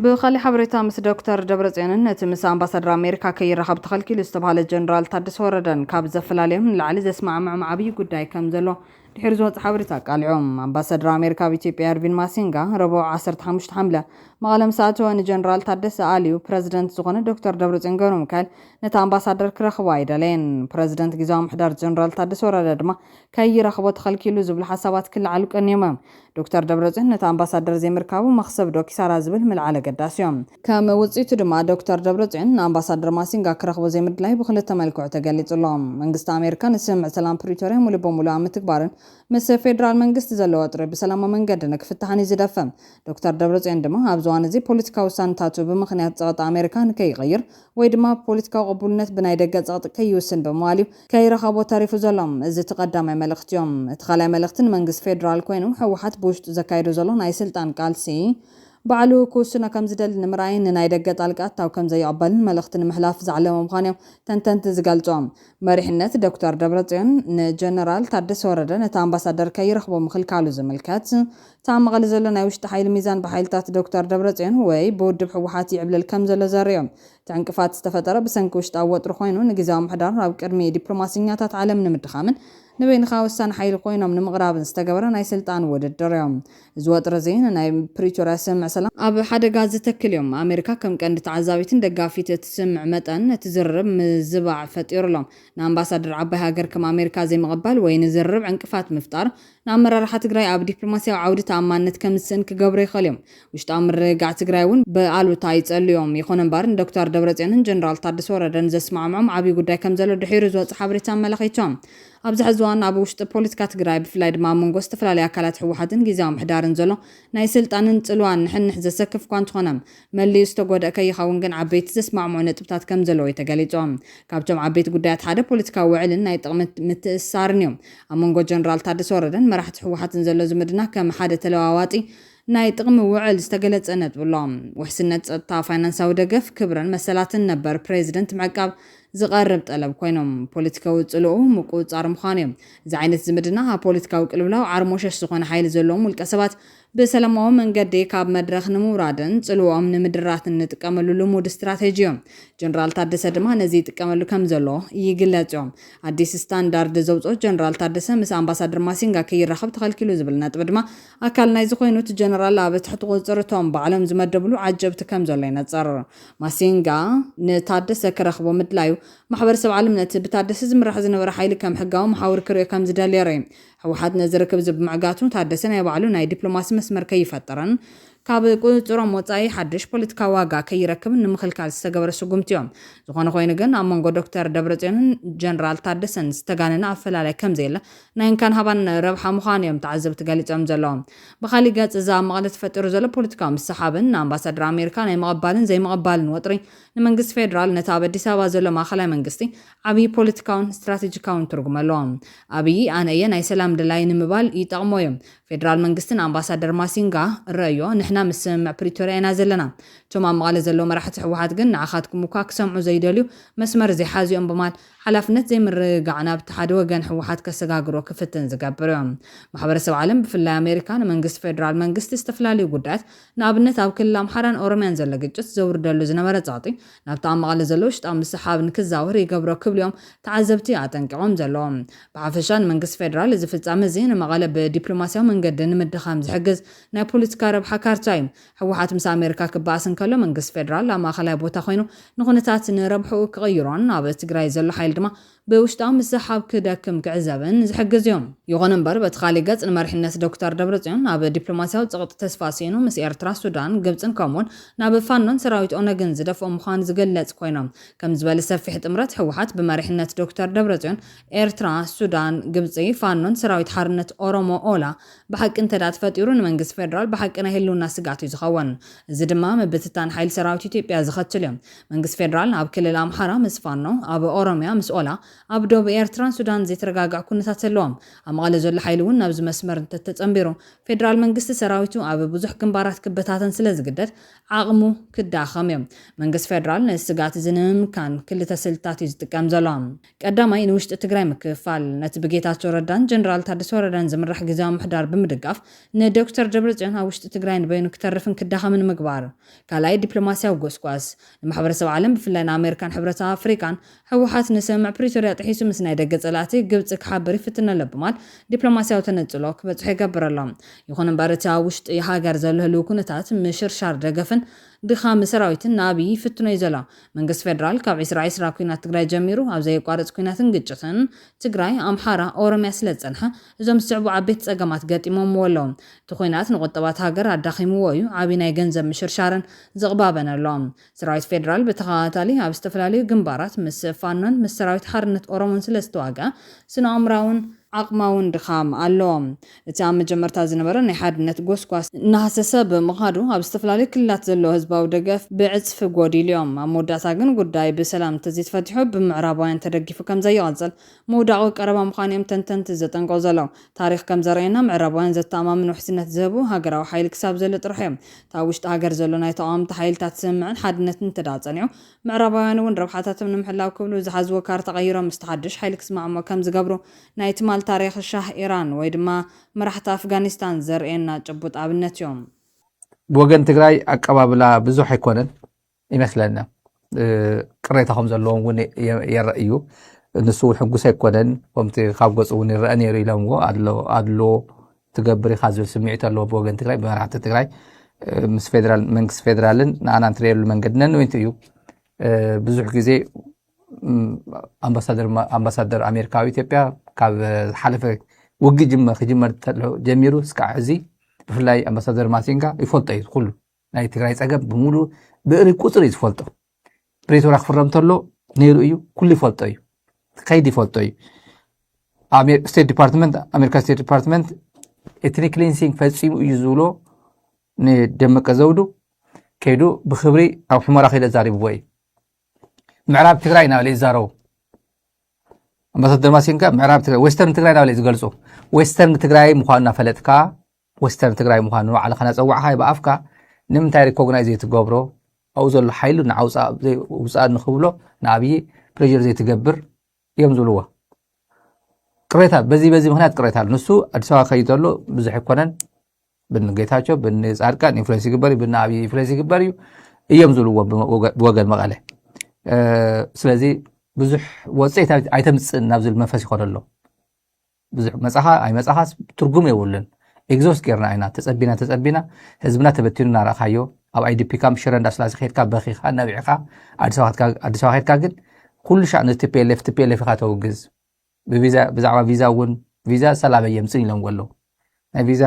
بخلي حبرتا مس دكتور دبرጽዮንን ነቲ ምስ ኣምባሳደር ኣሜሪካ ከይራኸብ ተኸልኪሉ ዝተባሃለ ጀነራል ታደሰ ወረደን ካብ ዘፈላለዮም ንላዕሊ ዘስማዕምዕ ዓብዪ ጉዳይ ከም ዘሎ ድሕሪ ዝወፅ ሓበሬታ ቃልዖም ኣምባሳደር ኣሜሪካ ኢትዮጵያ ኤርቪን ማሲንጋ ረቡዕ 15 ሓምለ መቐለ ምሳእተወ ንጀነራል ታደሰ ኣልዩ ፕረዚደንት ዝኾነ ዶክተር ደብረጽዮን ገብረ ሚካኤል ነቲ ኣምባሳደር ክረኽቦ ኣይደለየን ፕረዚደንት ጊዜያዊ ምሕዳር ጀነራል ታደሰ ወረደ ድማ ከይራኸቦ ተኸልኪሉ ዝብሉ ሓሳባት ክለዓሉ ቀኒዮሞም ዶክተር ደብረጽዮን ነቲ ኣምባሳደር ዘይምርካቡ መኽሰብ ዶ ኪሳራ ዝብል ምልዓለ ገዳሲ እዮም ከም ውፅኢቱ ድማ ዶክተር ደብረጽዮን ንኣምባሳደር ማሲንጋ ክረኽቦ ዘይምድላይ ብክልተ መልክዑ ተገሊጹሎም መንግስቲ ኣሜሪካ ንስምዕ ሰላም ፕሪቶሪያ ሙሉእ በሙሉእ ኣብ ምትግባርን ምስ ፌደራል መንግስቲ ዘለዎ ጥሪ ብሰላማዊ መንገዲ ንክፍታሕን ይዝደፈም ዶክተር ደብረጽዮን ድማ ኣብ ዝዋን እዚ ፖለቲካዊ ውሳነታቱ ብምኽንያት ፀቕጢ ኣሜሪካ ንከይቀይር ወይ ድማ ፖለቲካዊ ቅቡልነት ብናይ ደገ ፀቕጢ ከይውስን ብምባልዩ ከይረኸቦ ተሪፉ ዘሎም እዚ ተቐዳማይ መልእኽቲ እዮም እቲ ካልኣይ መልእኽቲ ንመንግስቲ ፌደራል ኮይኑ ሕወሓት ብውሽጡ ዘካይዱ ዘሎ ናይ ስልጣን ቃልሲ ባዕሉ ክውስኖ ከም ዝደሊ ንምርኣይን ንናይ ደገ ጣልቃ ኣታዊ ከም ዘይቕበልን መልእኽቲ ንምሕላፍ ዝዓለመ ምዃኖም ተንተንቲ ዝገልጾም መሪሕነት ዶክተር ደብረጽዮን ንጀነራል ታደሰ ወረደ ነቲ ኣምባሳደር ከይረኽቦ ምኽልካሉ ዝምልከት ታብ መቐለ ዘሎ ናይ ውሽጢ ሓይሊ ሚዛን ብሓይልታት ዶክተር ደብረጽዮን ወይ ብውድብ ሕወሓት ይዕብለል ከም ዘሎ ዘርዮም ዕንቅፋት ዝተፈጠረ ብሰንኪ ውሽጣዊ ወጥሪ ኮይኑ ንግዜያዊ ምሕዳር ኣብ ቅድሚ ዲፕሎማስኛታት ዓለም ንምድኻምን ንበይንኻ ውሳነ ሓይሊ ኮይኖም ንምቕራብን ዝተገበረ ናይ ስልጣን ውድድር እዮም እዚ ወጥሪ እዚ ናይ ፕሪቶሪያ ስምዕ ሰላም ኣብ ሓደጋ ዝተክል እዮም ኣሜሪካ ከም ቀንዲ ተዓዛቢትን ደጋፊት እቲ ስምዕ መጠን እቲ ዝርብ ምዝባዕ ፈጢሩሎም ንኣምባሳደር ዓባይ ሃገር ከም ኣሜሪካ ዘይምቕባል ወይ ንዝርብ ዕንቅፋት ምፍጣር ንኣመራርሓ ትግራይ ኣብ ዲፕሎማስያዊ ዓውዲ ተኣማንነት ከምዝስእን ክገብሩ ይኽእልዮም ውሽጣዊ ምርግጋዕ ትግራይ እውን ብኣሉታ ይጸልዮም ይኹን እምበር ዶክተር ደብረጽዮንን ጀነራል ታደሰ ወረደን ዘስማዕምዖም ዓብይ ጉዳይ ከም ዘሎ ድሒሩ ዝወጽእ ሓበሬታ ኣመላኺቶም ኣብዚ ሕዚ እዋን ኣብ ውሽጢ ፖለቲካ ትግራይ ብፍላይ ድማ መንጎ ዝተፈላለዩ ኣካላት ሕወሓትን ጊዜያዊ ምሕዳርን ዘሎ ናይ ስልጣንን ጽልዋን ንሕንሕ ዘሰክፍ እኳ እንተኾነ መሊኡ ዝተጎድአ ከይኸውን ግን ዓበይቲ ዘስማዕምዑ ነጥብታት ከም ዘለዎ ተገሊጾም ካብቶም ዓበይቲ ጉዳያት ሓደ ፖለቲካዊ ውዕልን ናይ ጥቕሚ ምትእስሳርን እዮም ኣብ መንጎ ጀነራል ታደሰ ወረደን መራሕቲ ሕወሓትን ዘሎ ዝምድና ከም ሓደ ተለዋዋጢ ናይ ጥቕሚ ውዕል ዝተገለጸ ነጥብሎም ውሕስነት ጸጥታ ፋይናንሳዊ ደገፍ ክብረን መሰላትን ነበር ፕሬዚደንት ምዕቃብ ዝቐርብ ጠለብ ኮይኖም ፖለቲካዊ ጽልኡ ምቁጽጻር ምዃኑ እዮም እዚ ዓይነት ዝምድና ኣብ ፖለቲካዊ ቅልውላው ዓርሞሸሽ ዝኾነ ሓይሊ ዘለዎም ውልቀ ሰባት ብሰላማዊ መንገዲ ካብ መድረኽ ንምውራድን ጽልዎም ንምድራትን ንጥቀመሉ ልሙድ ስትራቴጂ እዮም ጀነራል ታደሰ ድማ ነዚ ይጥቀመሉ ከም ዘሎ ይግለጽ እዮም ኣዲስ ስታንዳርድ ዘውፅኦ ጀነራል ታደሰ ምስ ኣምባሳደር ማሲንጋ ከይራኸብ ተኸልኪሉ ዝብል ነጥቢ ድማ ኣካል ናይ ዝኾይኑት ጀነራል ኣብ ትሕቲ ቁፅጥር እቶም ባዕሎም ዝመደብሉ ዓጀብቲ ከም ዘሎ ይነጸር ማሲንጋ ንታደሰ ክረኽቦ ምድላዩ ማሕበረሰብ ዓለምነት ብታደሰ ዝምራሕ ዝነበረ ሓይሊ ከም ሕጋዊ መሓውር ክሪኦ ከም ዝደልየ ርአዩ ሕወሓት ነዚ ርክብ ብምዕጋቱ ታደሰ ናይ ባዕሉ ናይ ዲፕሎማሲ መስመር ከይፈጠረን ካብ ቁፅጥሮም ወጻኢ ሓድሽ ፖለቲካዊ ዋጋ ከይረክብ ንምኽልካል ዝተገበረ ስጉምቲ እዮም ዝኾነ ኮይኑ ግን ኣብ መንጎ ዶክተር ደብረጽዮንን ጀነራል ታደሰን ዝተጋነነ ኣፈላላይ ከም ዘየለ ናይ እንካን ሃባን ረብሓ ምዃኑ እዮም ተዓዘብቲ ገሊፆም ዘለዎም ብኻሊእ ገጽ እዛ ኣብ መቐለ ተፈጢሩ ዘሎ ፖለቲካዊ ምሰሓብን ኣምባሳደር ኣሜሪካ ናይ ምቕባልን ዘይምቕባልን ወጥሪ ንመንግስቲ ፌደራል ነቲ ኣብ ኣዲስ ኣበባ ዘሎ ማእኸላይ መንግስቲ ዓብዪ ፖለቲካውን ስትራቴጂካውን ትርጉም ኣለዎም ኣብዪ ኣነ እየ ናይ ሰላም ድላይ ንምባል ይጠቕሞ እዮም ፌደራል መንግስትን ኣምባሳደር ማሲንጋ ረዮ ንሕና ምስ ስምምዕ ፕሪቶሪያ ኢና ዘለና እቶም ኣብ መቐለ ዘሎ መራሕቲ ሕወሓት ግን ንዓኻትኩም እኳ ክሰምዑ ዘይደልዩ መስመር ዘይሓዝዮም ብማል ሓላፍነት ዘይምርግጋዕ ናብቲ ሓደ ወገን ሕወሓት ከሰጋግሮ ክፍትን ዝገብር እዮም ማሕበረሰብ ዓለም ብፍላይ ኣሜሪካ ንመንግስቲ ፌደራል መንግስቲ ዝተፈላለዩ ጉዳያት ንኣብነት ኣብ ክልል ኣምሓራን ኦሮምያን ዘሎ ግጭት ዘውርደሉ ዝነበረ ጸቕጢ ናብቲ ኣብ መቐለ ዘሎ ውሽጣዊ ምስሓብ ንክዛወር ይገብሮ ክብልዮም ተዓዘብቲ ኣጠንቂቖም ዘለዎም ብሓፈሻ ንመንግስቲ ፌደራል እዚ ፍጻመ እዚ ንመቐለ ብዲፕሎማስያዊ መንገዲ ንምድኻም ዝሕግዝ ናይ ፖለቲካ ረብሓ ካርታ እዩ ሕወሓት ምስ ኣሜሪካ ክበኣስን ከሎ መንግስቲ ፌደራል ኣብ ማእኸላይ ቦታ ኮይኑ ንኹነታት ንረብሕኡ ክቕይሮን ኣብ ትግራይ ዘሎ ሓይሊ ድማ ብውሽጣዊ ምስሓብ ክደክም ክዕዘብን ዝሕግዝ እዮም ይኹን እምበር በቲ ካሊእ ገጽ ንመሪሕነት ዶክተር ደብረጽዮን ኣብ ዲፕሎማስያዊ ጸቕጢ ተስፋ ሲኑ ምስ ኤርትራ ሱዳን ግብፅን ከምኡውን ናብ ፋኖን ሰራዊት ኦነግን ዝደፍኦ ምዃኑ ዝገልጽ ኮይኖም ከም ዝበለ ሰፊሕ ጥምረት ሕወሓት ብመሪሕነት ዶክተር ደብረጽዮን ኤርትራ ሱዳን ግብፂ ፋኖን ሰራዊት ሓርነት ኦሮሞ ኦላ ብሓቂ እንተዳ ተፈጢሩ ንመንግስቲ ፌደራል ብሓቂ ናይ ህልውና ስጋት እዩ ዝኸውን እዚ ድማ ምብትታን ሓይሊ ሰራዊት ኢትዮጵያ ዝኸትል እዮም መንግስቲ ፌደራል ኣብ ክልል ኣምሓራ ምስ ፋኖ ኣብ ኦሮምያ ምስ ኦላ ኣብ ደቡብ ኤርትራን ሱዳን ዘይተረጋግዐ ኩነታት ኣለዎም ኣብ መቐለ ዘሎ ሓይሊ እውን ናብዚ መስመር እንተተጸንቢሩ ፌደራል መንግስቲ ሰራዊቱ ኣብ ብዙሕ ግንባራት ክበታተን ስለ ዝግደድ ዓቕሙ ክዳኸም እዮም መንግስቲ ፌደራል ንስጋት እዚ ንምምካን ክልተ ስልትታት እዩ ዝጥቀም ዘሎ ቀዳማይ ንውሽጢ ትግራይ ምክፍፋል ነቲ ብጌታቸው ረዳን ጀነራል ታደሰ ወረደን ዝምራሕ ጊዜያዊ ምሕዳር ብምድጋፍ ንዶክተር ደብረጽዮን ኣብ ውሽጢ ትግራይ ንበይኑ ክተርፍን ክዳኸምን ምግባር ካልኣይ ዲፕሎማስያዊ ጎስጓስ ንማሕበረሰብ ዓለም ብፍላይ ንኣሜሪካን ሕብረት ኣፍሪካን ሕወሓት ንስምምዕ ፕሪቶሪያ ጥሒሱ ምስ ናይ ደገ ጸላእቲ ግብፂ ክሓብር ይፍትነሎ ብማል ዲፕሎማስያዊ ተነጽሎ ክበጽሑ ይገብረሎም ይኹን እምበር እቲ ኣብ ውሽጢ ሃገር ዘሎ ህልው ኩነታት ምሽርሻር ደገፍን ድኻም ሰራዊትን ናብይ ይፍትኖ እዩ ዘሎ መንግስቲ ፌደራል ካብ 2020 ኩናት ትግራይ ጀሚሩ ኣብ ዘይቋረጽ ኩናትን ግጭትን ትግራይ ኣምሓራ ኦሮምያ ስለ ዝጸንሐ እዞም ዝስዕቡ ዓበይቲ ጸገማት ገጢሞም ኣለዎም እቲ ኩናት ንቁጠባት ሃገር ኣዳኺምዎ እዩ ዓብይ ናይ ገንዘብ ምሽርሻርን ዘቕባበነሎም ሰራዊት ፌደራል ብተኸታታሊ ኣብ ዝተፈላለዩ ግንባራት ምስ ፋኖን ምስ ሰራዊት ሓርነት ኦሮሞን ስለ ዝተዋግአ ስነ ኣእምራውን ዓቕማውን ድኻም ኣለዎም እቲ ኣብ መጀመርታ ዝነበረ ናይ ሓድነት ጎስጓስ እናሃሰሰ ብምኻዱ ኣብ ዝተፈላለዩ ክልላት ዘለዎ ህዝባዊ ደገፍ ብዕፅፊ ጎዲሉ እዮም ኣብ መወዳእታ ግን ጉዳይ ብሰላም ተዘይተፈቲሑ ብምዕራባውያን ተደጊፉ ከም ዘይቐጽል መውዳቑ ቀረባ ምዃኑ እዮም ተንተንቲ ዘጠንቀቑ ዘለዉ ታሪክ ከም ዘርእየና ምዕራባውያን ዘተኣማምን ውሕስነት ዝህቡ ሃገራዊ ሓይሊ ክሳብ ዘሎ ጥራሕ እዮም እታ ውሽጢ ሃገር ዘሎ ናይ ተቃወምቲ ሓይልታት ስምምዕን ሓድነትን ተዳጸኒዑ ምዕራባውያን እውን ረብሓታቶም ንምሕላው ክብሉ ዝሓዝዎ ካርታ ቀይሮም ምስ ተሓድሽ ሓይሊ ክስማዕምዑ ከም ዝገብሩ ናይ ትማል ታሪክ ሻህ ኢራን ወይ ድማ መራሕቲ ኣፍጋኒስታን ዘርእየና ጭቡጥ ኣብነት እዮም ብወገን ትግራይ ኣቀባብላ ብዙሕ ኣይኮነን ይመስለና ቅሬታ ከም ዘለዎም እውን የርእዩ ንሱ ሕጉስ ኣይኮነን ከምቲ ካብ ገፁ እውን ይረአ ነይሩ ኢሎምዎ ኣድሎ ትገብር ኢኻ ዝብል ስምዒት ኣለዎ ብወገን ትግራይ ብመራሕቲ ትግራይ ምስ ፌደራል መንግስቲ ፌደራልን ንኣና እንትርእየሉ መንገዲ ነንወይንቲ እዩ ብዙሕ ግዜ ኣምባሳደር ኣሜሪካዊ ኢትዮጵያ ካብ ሓለፈ ውግ ክጅመር ጀሚሩ እስካዕ ሕዚ ብፍላይ ኣምባሳደር ማሲንጋ ይፈልጦ እዩ ኩሉ ናይ ትግራይ ፀገም ብሙሉ ብእሪ ቁፅሪ እዩ ዝፈልጦ ፕሬቶሪያ ክፍረም ተሎ ነይሩ እዩ ኩሉ ይፈልጦ እዩ ከይዲ ይፈልጦ እዩ ስቴት ዲፓርትመንት ኣሜሪካ ስቴት ዲፓርትመንት ኤትኒክ ክሊንሲንግ ፈፂሙ እዩ ዝብሎ ንደመቀ ዘውዱ ከይዱ ብክብሪ ኣብ ሕመራ ከይደ ዛሪብዎ እዩ ምዕራብ ትግራይ ናበለ ይዛረቡ ኣምባሳደር ማሲንጋ ምዕራብ ትግራይ ዌስተርን ትግራይ ናበለ ዝገልፁ ዌስተርን ትግራይ ምዃኑ እናፈለጥካ ዌስተርን ትግራይ ምዃኑ ባዕልኻ ነፀዋዕኻ ብኣፍካ ንምንታይ ሪኮግናይዝ ዘይትገብሮ ኣብኡ ዘሎ ሓይሉ ንዓውፃእ ንክብሎ ንኣብይ ፕሬር ዘይትገብር እዮም ዝብልዎ ቅሬታ በዚ ምክንያት ቅሬታ ኣሎ ንሱ ኣዲስ ኣበባ ከይድ ዘሎ ብዙሕ ይኮነን ብንጌታቸው ብንፃድቃን ኢንፍሉዌንስ ይግበር እዩ ብንኣብይ ኢንፍሉዌንስ ይግበር እዩ እዮም ዝብልዎ ብወገን መቐለ ስለዚ ብዙሕ ወፅኢት ኣይተምፅእ ናብ ዝብል መንፈስ ይኮነ ኣሎ ብዙሕ መፅኻ ኣይመፅኻስ ትርጉም የብሉን ኤግዞስት ጌርና ኢና ተፀቢና ህዝብና ተበቲኑ እናረእኻዮ ኣብ ኣይዲፒ ካምፕ ሽረ እንዳስላሴ ከድካ በኺኻ ነቢዕኻ ኣዲስ ኣበባ ከድካ ግን ኩሉ ሻዕ ንቲፒኤልኤፍ ኢኻ ተውግዝ ብዛዕባ ቪዛ እውን ቪዛ ሰላም የምፅን ኢሎም ገሎ ናይ ቪዛ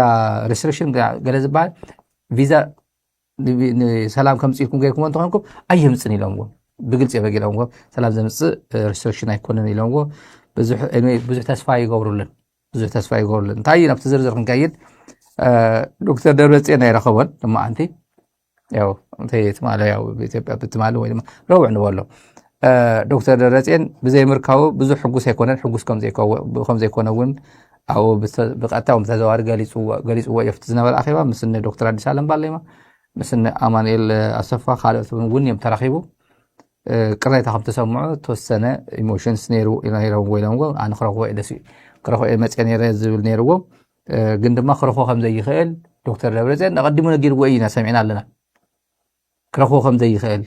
ሬስትሪክሽን ገለ ዝበሃል ቪዛ ንሰላም ከምፅኢልኩም ገይርኩም እንተኮንኩም ኣየምፅን ኢሎምዎ ብግልፂ የበጊሎምዎ ሰላም ዘምፅእ ሬስትሪክሽን ኣይኮነን ኢሎምዎ ብዙሕ ተስፋ ይገብሩልን እንታይ እዩ ናብቲ ዝርዝር ክንከይድ ዶክተር ደብረፅዮን ናይረኸቦን ድማ ኣንቲ ያው እንታይ ትማለ ያው ኢትዮጵያ ብትማለ ወይ ድማ ረውዕ ንበሎ ዶክተር ደብረፅዮን ብዘይምርካቡ ብዙሕ ሕጉስ ኣይኮነን ሕጉስ ከም ዘይኮነ እውን ኣብኡ ብቐጥታ ተዘዋዋሪ ገሊፅዎ እዩ ኣብቲ ዝነበረ ኣኼባ ምስኒ ዶክተር ኣዲስ ኣለም ባሌማ ምስኒ ኣማኑኤል ኣሰፋ ካልኦት እውን እዮም ተራኺቡ ቅሬታ ከም ተሰምዑ ተወሰነ ኢሞሽንስ ነይሮም ወይሎምዎ ኣነ ክረኽቦ ደስ ክረኽቦ መፅአ ነይረ ዝብል ነይርዎ ግን ድማ ክረኽቦ ከም ዘይኽእል ዶክተር ደብረፅዮን ኣቐዲሙ ነጊርዎ ኢና ሰሚዕና ኣለና ክረኽቦ ከም ዘይኽእል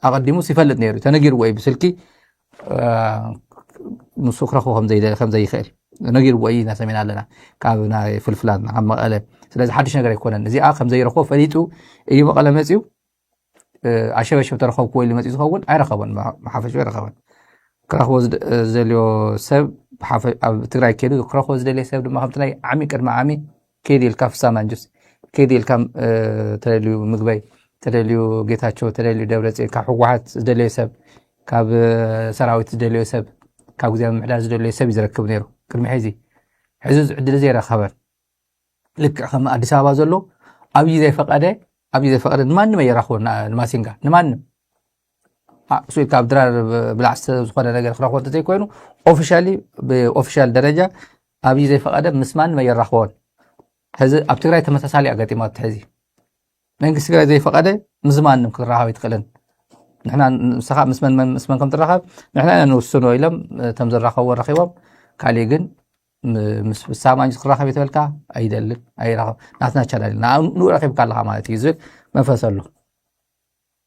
ኣቐዲሙ ይፈልጥ ነይሩ ተነጊርዎ እዩ ብስልኪ ንሱ ክረኽቦ ከም ዘይኽእል ነጊርዎ ኢና ሰሚዕና ኣለና ካብ ናይ ፍልፍላን ካብ መቐለ ስለዚ ሓድሽ ነገር ኣይኮነን እዚኣ ከም ዘይረኽቦ ፈሊጡ እዩ መቐለ መፅኡ ኣሸበሸብ ተረኸብኩ ወይ ልመፅኡ ዝኸውን ኣይረኸቦን ብሓፈሹ ኣይረኸቦን ክረኽቦ ዝደልዮ ሰብ ኣብ ትግራይ ከይዱ ክረኽቦ ዝደልየ ሰብ ድማ ከምቲ ናይ ዓሚ ቅድሚ ዓሚ ከይዲ ኢልካ ፍሳ ማንጁስ ከይዲ ኢልካ ተደልዩ ምግበይ ተደልዩ ጌታቸው ተደልዩ ደብረፅዮን ካብ ሕወሓት ዝደልዮ ሰብ ካብ ሰራዊት ዝደልዮ ሰብ ካብ ግዜያዊ ምምሕዳር ዝደልዮ ሰብ እዩ ዝረክብ ነይሩ ቅድሚ ሕዚ ዕድል ዘይረኸበን ልክዕ ከም ኣዲስ ኣበባ ዘሎ ኣብይ ዘይፈቐደ ንማንም ኣየራኽቦ ንማሲንጋ ንማንም እሱ ካብ ድራር ብላዕ ዝኾነ ነገር ክረኽቦ እንተዘይኮይኑ ብኦፊሻል ደረጃ ኣብይ ዘይፈቐደ ምስ ማንም ኣየራኽቦን ሕዚ ኣብ ትግራይ ተመሳሳሊ ኣጋጢማት ሕዚ መንግስቲ ትግራይ ዘይፈቐደ ምስ ማንም ክትራኸብ ኣይትኽእልን ንሕና ንስኻ ምስ መን ከም ትራኸብ ንሕና ንውስኖ ኢሎም እቶም ዝራኸብዎ ረኺቦም ካሊእ ግን ምስ ሳማንጅ ክራኸብ የተበልካ ኣይደልን ኣይራኸብ ናትና ቻናል ንኡ ረኺብካ ኣለኻ ማለት እዩ ዝብል መንፈስ ኣሎ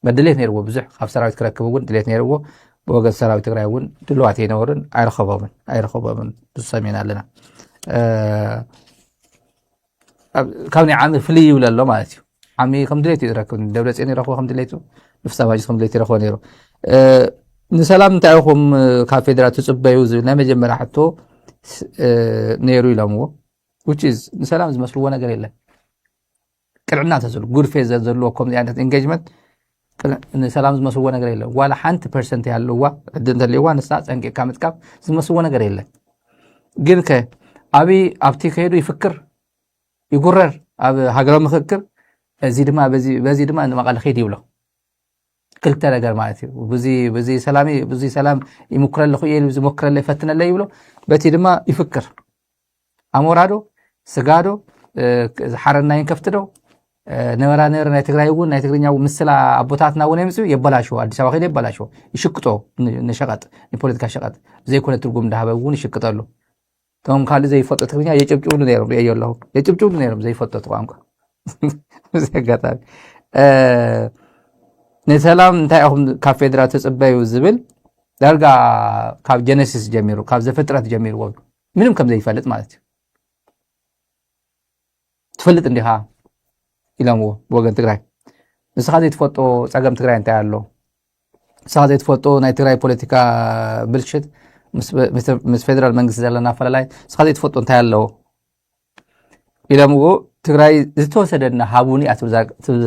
በድሌት ነይርዎ ብዙሕ ካብ ሰራዊት ክረክብ እውን ድሌት ነይርዎ ብወገን ሰራዊት ትግራይ እውን ድልዋት ኣይነበሩን ኣይረኸቦምን ብዙ ሰሚዕና ኣለና ካብ ናይ ዓሚ ፍልይ ይብል ኣሎ ማለት እዩ ዓሚ ከም ድሌት እዩ ዝረክብ ደብረፅዮን ይረኽቦ ከም ድሌቱ ንፍሳማጅ ከም ድሌት ይረኽቦ ነይሩ ንሰላም እንታይ ኢኹም ካብ ፌደራል ትፅበዩ ዝብል ናይ መጀመርያ ሕቶ ነይሩ ኢሎምዎ ንሰላም ዝመስልዎ ነገር የለን ቅልዕና ተዘሉ ጉድ ፌዝ ዘለዎ ከምዚ ዓይነት ኤንጌጅመንት ንሰላም ዝመስልዎ ነገር የለን ዋላ ሓንቲ ፐርሰንት ያለዋ ዕድል እንተልይዋ ንሳ ፀንቂቕካ ምጥቃም ዝመስልዎ ነገር የለን ግን ከ ኣብይ ኣብቲ ከይዱ ይፍክር ይጉረር ኣብ ሃገራዊ ምክክር በዚ ድማ ንመቐለ ከይድ ይብሎ ክልተ ነገር ማለት እዩ ብዙ ሰላም ይሙክረለ ክእሉ ዝሞክረለ ይፈትነለ ይብሎ በቲ ድማ ይፍክር ኣሞራዶ ስጋዶ ዝሓረናይን ከፍትዶ ነበራ ናይ ትግራይ እውን ናይ ትግርኛ ምስላ ኣቦታትና እውን የምፅኡ የበላሽዎ ኣዲስ ኣበባ ከይደ የበላሽዎ ይሽቅጦ ንሸቐጥ ንፖለቲካ ሸቐጥ ዘይኮነ ትርጉም እንዳሃበ እውን ይሽቅጠሉ እቶም ካልእ ዘይፈጦ ትግርኛ የጭብጭብሉ ነይሮም ርእዮ ኣለኹ የጭብጭብሉ ነይሮም ዘይፈጦ ቋንቋ ኣጋጣሚ ንሰላም እንታይ ኢኹም ካብ ፌደራል ተፅበዩ ዝብል ዳርጋ ካብ ጀነሲስ ጀሚሩ ካብ ዘፍጥረት ጀሚርዎ ምንም ከም ዘይፈልጥ ማለት እዩ ትፈልጥ እንዲኻ ኢሎምዎ ብወገን ትግራይ ንስኻ ዘይትፈልጦ ፀገም ትግራይ እንታይ ኣሎ ንስኻ ዘይትፈልጦ ናይ ትግራይ ፖለቲካ ብልሽት ምስ ፌደራል መንግስቲ ዘለና ፈላላይ ስኻዚ ትፈጥቶ እንታይ ኣለዎ ኢሎምዎ ትግራይ ዝተወሰደና ሃቡኒ ኣትብ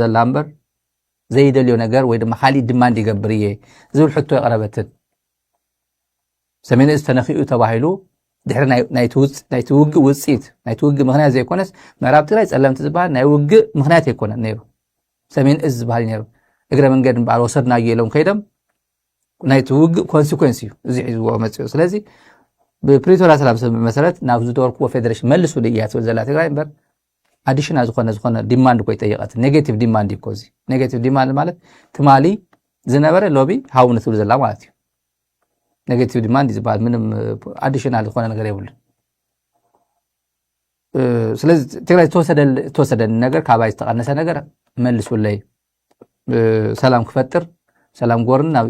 ዘላ እምበር ዘይደልዮ ነገር ወይ ድማ ካሊእ ዲማንድ ይገብር እየ ዝብል ሕቶ የቐረበትን ሰሜን እዝ ተነኺኡ ተባሂሉ ድሕሪ ናይቲ ውግእ ውፅኢት ናይቲ ውግእ ምክንያት ዘይኮነስ ምዕራብ ትግራይ ፀለምቲ ዝበሃል ናይ ውግእ ምክንያት ኣይኮነን ነይሩ ሰሜን እዝ ዝበሃል ነይሩ እግረ መንገዲ በዓል ወሰድናዮ ኢሎም ከይዶም ናይቲ ውግእ ኮንሲኮንስ እዩ እዚ ሒዝዎ መፅኡ ስለዚ ብፕሪቶሪያ ሰላም ስምምዕ መሰረት ናብ ዝደወርክዎ ፌደሬሽን መልሱ እያ ትብል ዘላ ትግራይ እምበር ኣዲሽናል ዝኾነ ዲማንድ ኮ ይጠየቐት ኔጌቲቭ ዲማንድ እዩ ኮዚ ኔጌቲቭ ዲማንድ ማለት ትማሊ ዝነበረ ሎቢ ሃውነ ትብል ዘላ ማለት እዩ ኔጌቲቭ ዲማንድ ዝበሃል ምንም ኣዲሽናል ዝኾነ ነገር የብሉን ስለዚ ትግራይ ተወሰደ ነገር ካባይ ዝተቐነሰ ነገር መልሱለይ ሰላም ክፈጥር ሰላም ጎርን ናብ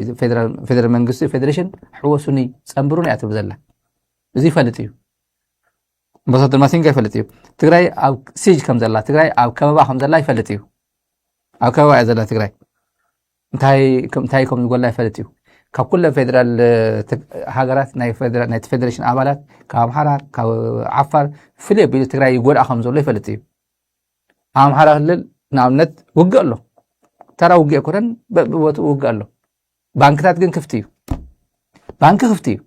ፌደራል መንግስቲ ፌደሬሽን ሕወሱኒ ፀንብሩን እያ ትብል ዘላ እዚ ይፈልጥ እዩ ኣምባሳደር ማሲንጋ ይፈልጥ እዩ ትግራይ ኣብ ሲጅ ከም ዘላ ትግራይ ኣብ ከበባ ከም ዘላ ይፈልጥ እዩ ኣብ ከበባ እያ ዘላ ትግራይ እንታይ ከም ዝጎላ ይፈልጥ እዩ ካብ ኩለ ፌደራል ሃገራት ናይቲ ፌደሬሽን ኣባላት ካብ ኣምሓራ ካብ ዓፋር ፍልይ ኣቢሉ ትግራይ ይጎድኣ ከም ዘሎ ይፈልጥ እዩ ኣብ ኣምሓራ ክልል ንኣብነት ውግእ ኣሎ ተራ ውግእ ኣይኮነን ብቦትኡ ውግእ ኣሎ ባንክታት ግን ክፍቲ እዩ ባንኪ ክፍቲ እዩ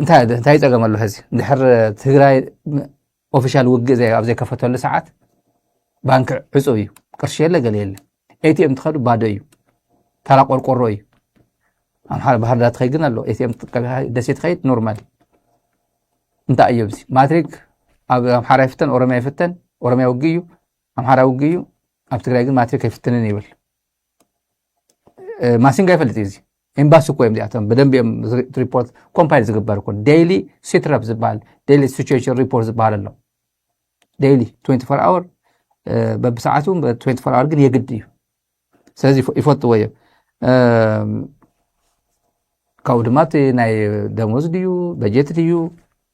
እንታይ ፀገም ኣሎ ሕዚ ድሕር ትግራይ ኦፊሻል ውግእ ኣብ ዘይከፈተሉ ሰዓት ባንኪ ዕፁብ እዩ ቅርሺ የለ ገለ የለ ኤቲኤም ትኸዱ ባዶ እዩ ተራ ቆርቆሮ እዩ ኣምሓራ ባህር ዳር ትኸይድ ግን ኣሎ ኤቲኤም ደሴ ትኸይድ ኖርማል እንታይ እዩ ብዚ ማትሪክ ኣብ ኣምሓራ ይፍተን ኦሮሚያ ይፍተን ኦሮሚያ ውግእ እዩ ኣምሓራ ውግእ እዩ ኣብ ትግራይ ግን ማትሪክ ኣይፍትንን ይብል ማሲንጋ ይፈልጥ እዩ እዚ ኤምባሲ እኮ እዮም እዚኣቶም ብደንብ እዮም ሪፖርት ኮምፓይል ዝግበር እኮ ዴይሊ ሲትረፕ ዝበሃል ዴይሊ ሲቹዌሽን ሪፖርት ዝበሃል ኣሎ ዴይሊ 24 ኣወር በብሰዓቱ 24 ኣወር ግን የግድ እዩ ስለዚ ይፈጥዎ እዮም ካብኡ ድማ እቲ ናይ ደሞዝ ድዩ በጀት ድዩ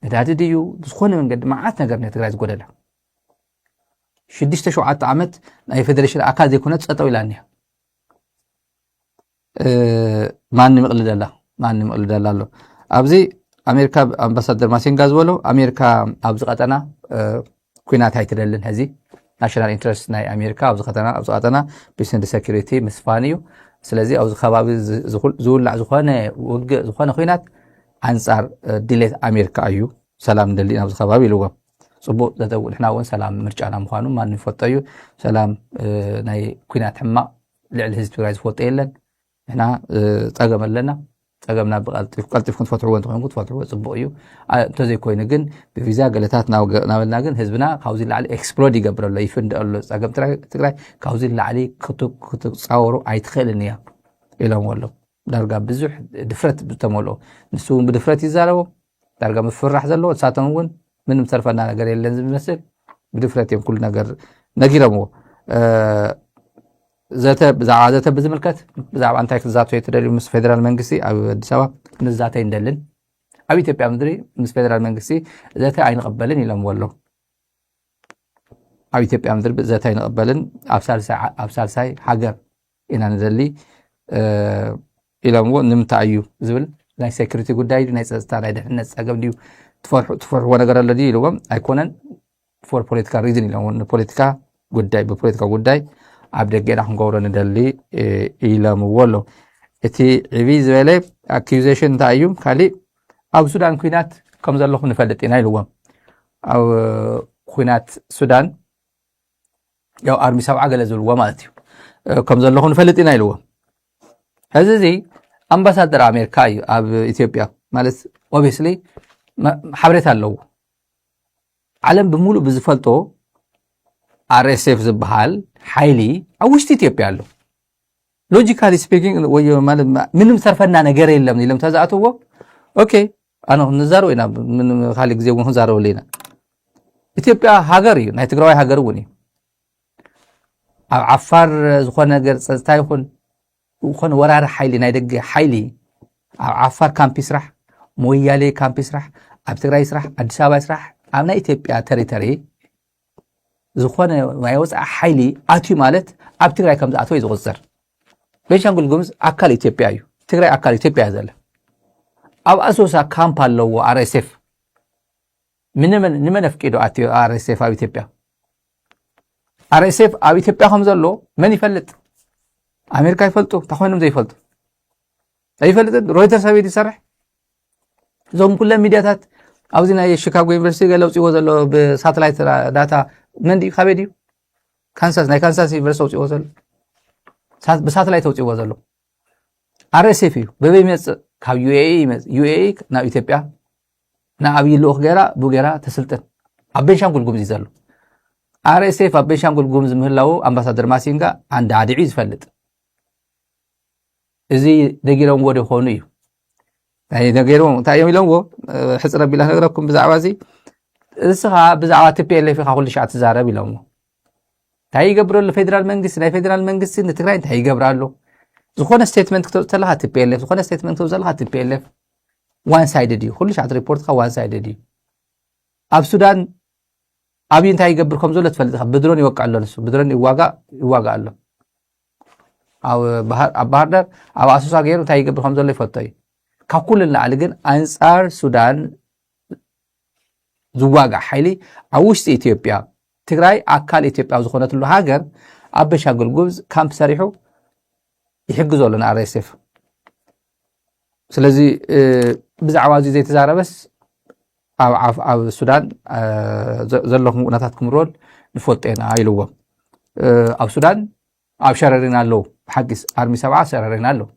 ነዳዲ ድዩ ብዝኾነ መንገዲ መዓት ነገር ናይ ትግራይ ዝጎደላ 6-7 ዓመት ናይ ፌደሬሽን ኣካል ዘይኮነት ፀጠው ኢላ እኒያ ማንም ይቕልደላ ኣሎ ኣብዚ ኣሜሪካ ኣምባሳደር ማሲንጋ ዝበሎ ኣሜሪካ ኣብዚ ቀጠና ኩናት ኣይትደልን ሕዚ ናሽናል ኢንትረስት ናይ ኣሜሪካ ኣብዚ ቀጠና ቢዝነስ ሴኩሪቲ ምስፋን እዩ ስለዚ ኣብዚ ከባቢ ዝውላዕ ዝኾነ ውግእ ዝኾነ ኩናት ኣንፃር ድሌት ኣሜሪካ እዩ ሰላም ደሊ ኣብዚ ከባቢ ኢልዎም ፅቡቅ ዘተውል ንሕና እውን ሰላም ምርጫና ምዃኑ ማንም ይፈልጦ እዩ ሰላም ናይ ኩናት ሕማቕ ልዕሊ ህዝቢ ትግራይ ዝፈልጦ የለን ንሕና ፀገም ኣለና ፀገምና ብቀልጢፍኩም ትፈትሕዎ እንትኮንኩ ትፈትሕዎ ፅቡቅ እዩ እንተዘይኮይኑ ግን ብቪዛ ገለታት ናበልና ግን ህዝብና ካብዚ ላዕሊ ኤክስፕሎድ ይገብር ኣሎ ይፍንድእ ኣሎ ፀገም ትግራይ ካብዚ ላዕሊ ክትፃወሩ ኣይትኽእልን እያ ኢሎም ኣሎ ዳርጋ ብዙሕ ድፍረት ዝተመልኦ ንሱ እውን ብድፍረት ይዛረቦ ዳርጋ ምፍራሕ ዘለዎ ንሳቶም እውን ምንም ተርፈና ነገር የለን ዝመስል ብድፍረት እዮም ኩሉ ነገር ነጊረምዎ ብዛዕባ ዘተ ብዝምልከት ብዛዕባ እንታይ ክዛተዩ የተደልዩ ምስ ፌደራል መንግስቲ ኣብ ኣዲስ ኣበባ ክንዛተይ እንደልን ኣብ ኢትዮጵያ ምድሪ ምስ ፌደራል መንግስቲ ዘተ ኣይንቐበልን ኢሎም ኣሎ ኣብ ኢትዮጵያ ምድሪ ዘተ ኣይንቐበልን ኣብ ሳልሳይ ሃገር ኢና ንደሊ ኢሎምዎ ንምንታይ እዩ ዝብል ናይ ሴኩሪቲ ጉዳይ ናይ ፀጥታ ናይ ድሕንነት ፀገም ድዩ ትፈርሕዎ ነገር ኣሎ ድዩ ኢልዎም ኣይኮነን ፎር ፖለቲካል ሪዝን ኢሎምዎ ንፖለቲካ ጉዳይ ብፖለቲካ ጉዳይ ኣብ ደገና ክንገብሮ ንደሊ ኢሎምዎ ኣሎ እቲ ዕብይ ዝበለ ኣኪዜሽን እንታይ እዩ ካሊእ ኣብ ሱዳን ኩናት ከም ዘለኹም ንፈልጥ ኢና ኢልዎም ኣብ ኩናት ሱዳን ያው ኣርሚ 70 ገለ ዝብልዎ ማለት እዩ ከም ዘለኹም ንፈልጥ ኢና ኢልዎም ሕዚ እዚ ኣምባሳደር ኣሜሪካ እዩ ኣብ ኢትዮጵያ ማለት ኦብቪየስሊ ሓበሬታ ኣለዎ ዓለም ብምሉእ ብዝፈልጦ RSF ዝበሃል ሓይሊ ኣብ ውሽጢ ኢትዮጵያ ኣሎ ሎጂካሊ ስፒኪንግ ወይ ማለት ምንም ተርፈና ነገር የለም ኢሎም ተዛእትዎ ኦኬ ኣነ ንዛረብ ኢና ምን ካሊእ ግዜ እውን ክንዛረብ ኢና ኢትዮጵያ ሃገር እዩ ናይ ትግራዋይ ሃገር እውን እዩ ኣብ ዓፋር ዝኾነ ነገር ፀጥታ ይኹን ዝኾነ ወራሪ ሓይሊ ናይ ደገ ሓይሊ ኣብ ዓፋር ካምፕ ይስራሕ ሞያሌ ካምፕ ይስራሕ ኣብ ትግራይ ይስራሕ ኣዲስ ኣበባ ይስራሕ ኣብ ናይ ኢትዮጵያ ቴሪቶሪ ዝኾነ ናይ ወፃኢ ሓይሊ ኣትዩ ማለት ኣብ ትግራይ ከም ዝኣተወ ይዝቁፅር ቤንሻንጉል ጉሙዝ ኣካል ኢትዮጵያ እዩ ትግራይ ኣካል ኢትዮጵያ እያ ዘላ ኣብ ኣሶሳ ካምፕ ኣለዎ RSF ንመን ኣፍቂዶ ኣትዮ RSF ኣብ ኢትዮጵያ RSF ኣብ ኢትዮጵያ ከም ዘሎ መን ይፈልጥ ኣሜሪካ ይፈልጡ ተኾይኖም ዘይፈልጡ ኣይፈልጥን ሮይተርስ ኣብ ይሰርሕ ዞም ኩሎም ሚድያታት ኣብዚ ናይ ሺካጎ ዩኒቨርሲቲ ገለውፅዎ ዘሎ ብሳተላይት ዳታ መንዲ ካበዲ ካንሳስ ናይ ካንሳስ ዩኒቨርሲቲ ወፅዎ ዘሎ ብሳተላይት ወፅዎ ዘሎ RSF እዩ በበይ መጽእ ካብ UAE ናብ ኢትዮጵያ ና ኣብ ይልኡኽ ገራ ቡገራ ተስልጥን ኣብ ቤንሻንጉል ጉሙዝ ዘሎ RSF ኣብ ቤንሻንጉል ጉሙዝ ምህላው ኣምባሳደር ማሲንጋ አንድ አድዒ ዝፈልጥ እዚ ደጊሮም ወደ ኾኑ እዩ ናይ ደጊሮም ታየም ኢሎም ሕጽረ ቢላ ነገረኩም ብዛዕባ እዚ እስኻ ብዛዕባ TPLF ካ ኩሉ ሻዕ ትዛረብ ኢሎም ታይ ይገብረሉ ፌደራል መንግስት ናይ ፌደራል መንግስት ንትግራይ ታይ ይገብራሉ ዝኾነ ስቴትመንት ክትወጽ ተለኻ TPLF ዝኾነ ስቴትመንት ክትወጽ ተለኻ TPLF ዋን ሳይድድ እዩ ኩሉ ሻዕ ሪፖርት ካ ዋን ሳይድድ እዩ ኣብ ሱዳን ኣብይ እንታይ ይገብር ከም ዘሎ ትፈልጥ ብድሮን ይወቃ ኣሎ ንሱ ብድሮን ይዋጋ ኣሎ ኣብ ባህር ዳር ኣብ ኣሶሳ ገይሩ እንታይ ይገብር ከም ዘሎ ይፈቶ እዩ ካብ ኩሉ ንላዕሊ ግን አንጻር ሱዳን ዝዋጋ ሓይሊ ኣብ ውሽጢ ኢትዮጵያ ትግራይ ኣካል ኢትዮጵያ ዝኾነትሉ ሃገር ኣብ ቤንሻንጉል ጉሙዝ ካምፕ ሰሪሑ ይሕግዘሉና RSF ስለዚ ብዛዕባ እዚ ዘይተዛረበስ ኣብ ሱዳን ዘለኹም ኩነታት ክምሮል ንፈልጤና ኢልዎም ኣብ ሱዳን ኣብ ሸረሪና ኣለዉ ብሓቂስ ኣርሚ 7 ሸረሪና ኣለዉ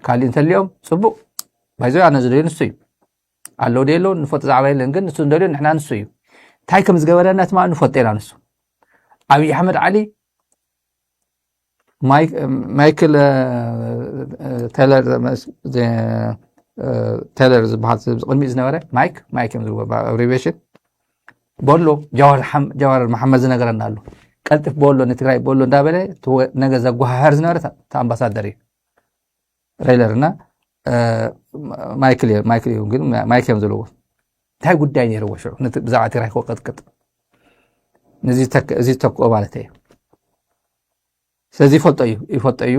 ካልእ እንተልዮም ፅቡቅ ባይዞ ኣነ ዝደልዮ ንሱ እዩ ኣለዉ ደሎ ንፈልጦ ዛዕባ የለን ግን ንሱ እንደልዮ ንሕና ንሱ እዩ እንታይ ከም ዝገበረና ትማ ንፈልጤና ንሱ ኣብይ ኣሕመድ ዓሊ ማይክል ቴለር ዝበሃል ቅድሚ ዝነበረ ማይክ እዮም ዝብዎ አብሪቬሽን ቦሎ ጀዋር መሐመድ ዝነገረና ኣሎ ቀልጥፍ ቦሎ ንትግራይ ቦሎ እንዳበለ ነገ ዘጓሃር ዝነበረ ኣምባሳደር እዩ ሬይለርና ማይክል ግን ማይክ እዮም ዝብዎ እንታይ ጉዳይ ነይርዎ ሽዑ ብዛዕባ ትግራይ ክወቀጥቅጥ እዚ ተክኦ ማለት እዩ ስለዚ ይፈልጦ እዩ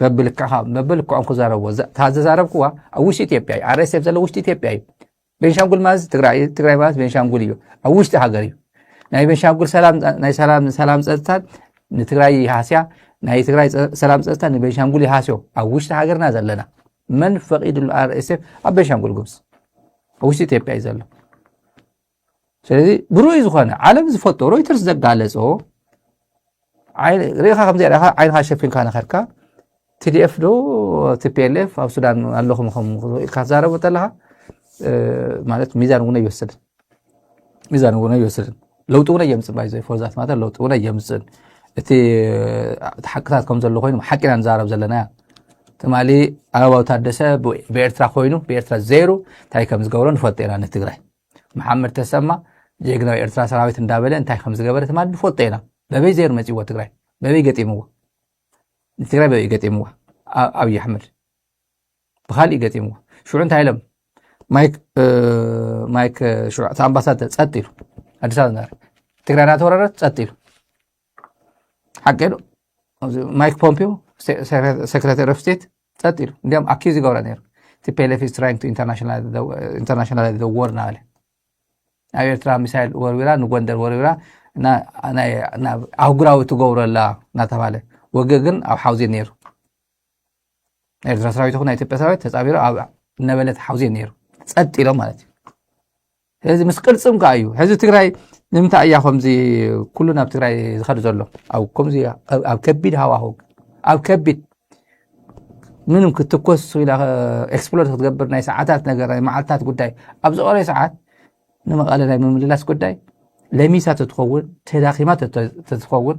በብልክዖም ክዛረብዎ ታዘዛረብክዋ ኣብ ውሽጢ ኢትዮጵያ እዩ RSF ዘሎ ውሽጢ ኢትዮጵያ እዩ ቤንሻንጉል ማለት ትግራይ ማለት ቤንሻንጉል እዩ ኣብ ውሽጢ ሃገር እዩ ናይ ቤንሻንጉል ሰላም ፀጥታን ንትግራይ ይሃስያ ናይ ትግራይ ሰላም ፀጥታ ንቤንሻንጉል ይሃስዮ ኣብ ውሽጢ ሃገርና ዘለና መን ፈቂድሉ RSF ኣብ ቤንሻንጉል ጉሙዝ ኣብ ውሽጢ ኢትዮጵያ እዩ ዘሎ ስለዚ ብሩይ ዝኾነ ዓለም ዝፈልጦ ሮይተርስ ዘጋለጾ ሪኻ ከምዚ ዓይንኻ ሸፊንካ ነኸርካ TDF ዶ TPLF ኣብ ሱዳን ኣለኹም ኢልካ ትዛረቦ ተለኻ ማለት ሚዛን እውን ይወስድን ለውጢ እውን የምፅእ ባይዘ ፎርዛት ማለት ለውጢ እውን የምፅእ እቲ ሓቅታት ከም ዘሎ ኮይኑ ሓቂና ንዛረብ ዘለና ትማሊ ኣበባው ታደሰ ብኤርትራ ኮይኑ ብኤርትራ ዘይሩ እንታይ ከም ዝገብሮ ንፈልጥ ኢና ንትግራይ መሐመድ ተሰማ ጀግናዊ ኤርትራ ሰራዊት እንዳበለ እንታይ ከም ዝገበረ ትማሊ ንፈልጥ ኢና በበይ ዘይሩ መፅይዎ ትግራይ በበይ ገጢምዎ ትግራይ በበይ ገጢምዎ ኣብይ ኣሕመድ ብኻልእ ገጢምዎ ሽዑ እንታይ ኢሎም ማይክ ሽዑ ኣምባሳደር ጸጥ ኢሉ ኣዲስ ኣበባ ዝነበረ ትግራይ እናተወረረት ጸጥ ኢሉ ሓቂ ኢሉ ማይክ ፖምፒዮ ሴክሬታሪ ኦፍ ስቴት ጸጥ ኢሉ እንዲያም ኣኪዝ ይገብራ ነይሩ TPLF is trying to internationalize the war ናበለ ኣብ ኤርትራ ሚሳይል ወርዊራ ንጎንደር ወርዊራ ኣህጉራዊ ትገብረላ እናተባለ ወገ ግን ኣብ ሓውዜ ነይሩ ናይ ኤርትራ ሰራዊት ይኹን ናይ ኢትዮጵያ ሰራዊት ተፃቢሩ ኣብ ነበለት ሓውዜ ነይሩ ጸጥ ኢሎም ማለት እዩ ስለዚ ምስ ቅልፅም ከዓ እዩ ሕዚ ትግራይ ንምንታይ እያ ከምዚ ኩሉ ናብ ትግራይ ዝኸዱ ዘሎ ኣብ ከምዚ ኣብ ከቢድ ሃዋህው ኣብ ከቢድ ምንም ክትኮስ ኢላ ኤክስፕሎድ ክትገብር ናይ ሰዓታት ነገር ናይ መዓልታት ጉዳይ ኣብ ዝቐረየ ሰዓት ንመቐለ ናይ ምምልላስ ጉዳይ ለሚሳ ተትኸውን ተዳኺማ ተትኸውን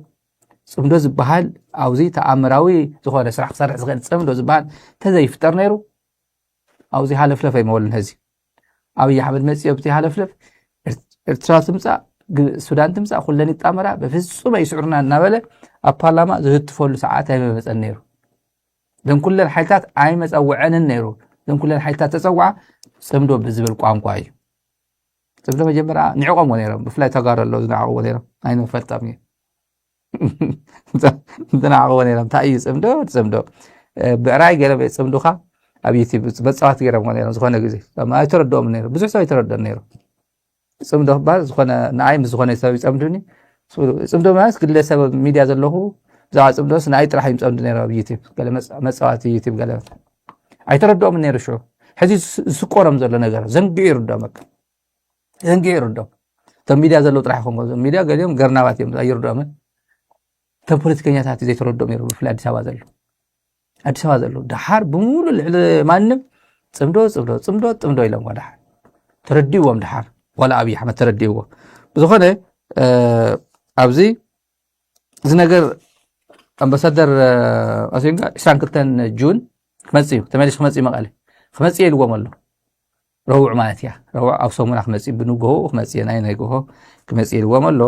ጽምዶ ዝበሃል ኣብዚ ተኣምራዊ ዝኾነ ስራሕ ክሰርሕ ዝኽእል ጽምዶ ዝበሃል ተዘይፍጠር ነይሩ ኣብዚ ሃለፍለፍ ኣይመወልን ህዚ ኣብይ ኣሕመድ መፅዮ ብቲ ሃለፍለፍ ኤርትራ ትምፃእ ሱዳን ትምፃእ ኩለን ይጣመራ በፍጹም ኣይስዑርና እናበለ ኣብ ፓርላማ ዝህትፈሉ ሰዓት ኣይመፀን ነይሩ ደን ኩለን ሓይልታት ኣይመፀውዐንን ነይሩ ደን ኩለን ሓይልታት ተፀውዓ ጽምዶ ብዝብል ቋንቋ እዩ ጽምዶ መጀመርያ ንዕቆምዎ ነይሮም ብፍላይ ተጋሩ ኣለዉ ዝነዓቕዎ ነይሮም ኣይንፈልጦም እየ ዝነዓቕዎ ነይሮም እንታይ እዩ ጽምዶ ብዕራይ ገለ ጽምዶኻ أبيتي بتصوات غير مغنيرو زخونه غزي ما يتردوم نيرو بزح سو يتردد نيرو صمدو باز زخونه نعيم زخونه سبب صمدوني صمدو ماس ግለሰብ ሚዲያ ዘለኹ ዛዓ ጽምዶስ ናይ ጥራሕ ይምጽምድ ነይሩ ኣብ ዩቲብ ገለ መጻዋቲ ዩቲብ ገለ ኣይተረድኦም ነይሩ ሹ ሕዚ ዝቆረም ዘሎ ነገር ዘንጊ ይርዳመክ ዘንጊ ይርዳም ቶም ሚዲያ ዘሎ ጥራሕ ይኹም ሚዲያ ገሊኦም ገርናባት እዮም ኣይርዳም ቶም ፖለቲከኛታት ዘይተረድኦም ነይሩ ብፍላይ አዲስ አበባ ዘሎ ዳሓር ብሙሉ ልዕሊ ማንም ጽምዶ ኢሎም ወዳሓር ተረዲዎም ዳሓር ወላ ኣብይ ኣሕመድ ተረዲዎ ብዝኾነ ኣብዚ እዚ ነገር ኣምባሳደር ኣሴንጋ 22 ጁን ክመጽዩ ተመሊስ ክመጽዩ መቐለ ክመጽዩ ኢልዎም ኣሎ ረውዕ ማለት እያ ረውዕ ኣብ ሰሙና ክመጽዩ ብንግሆ ክመጽዩ ናይ ጎሆ ክመጽዩ ኢልዎም ኣሎ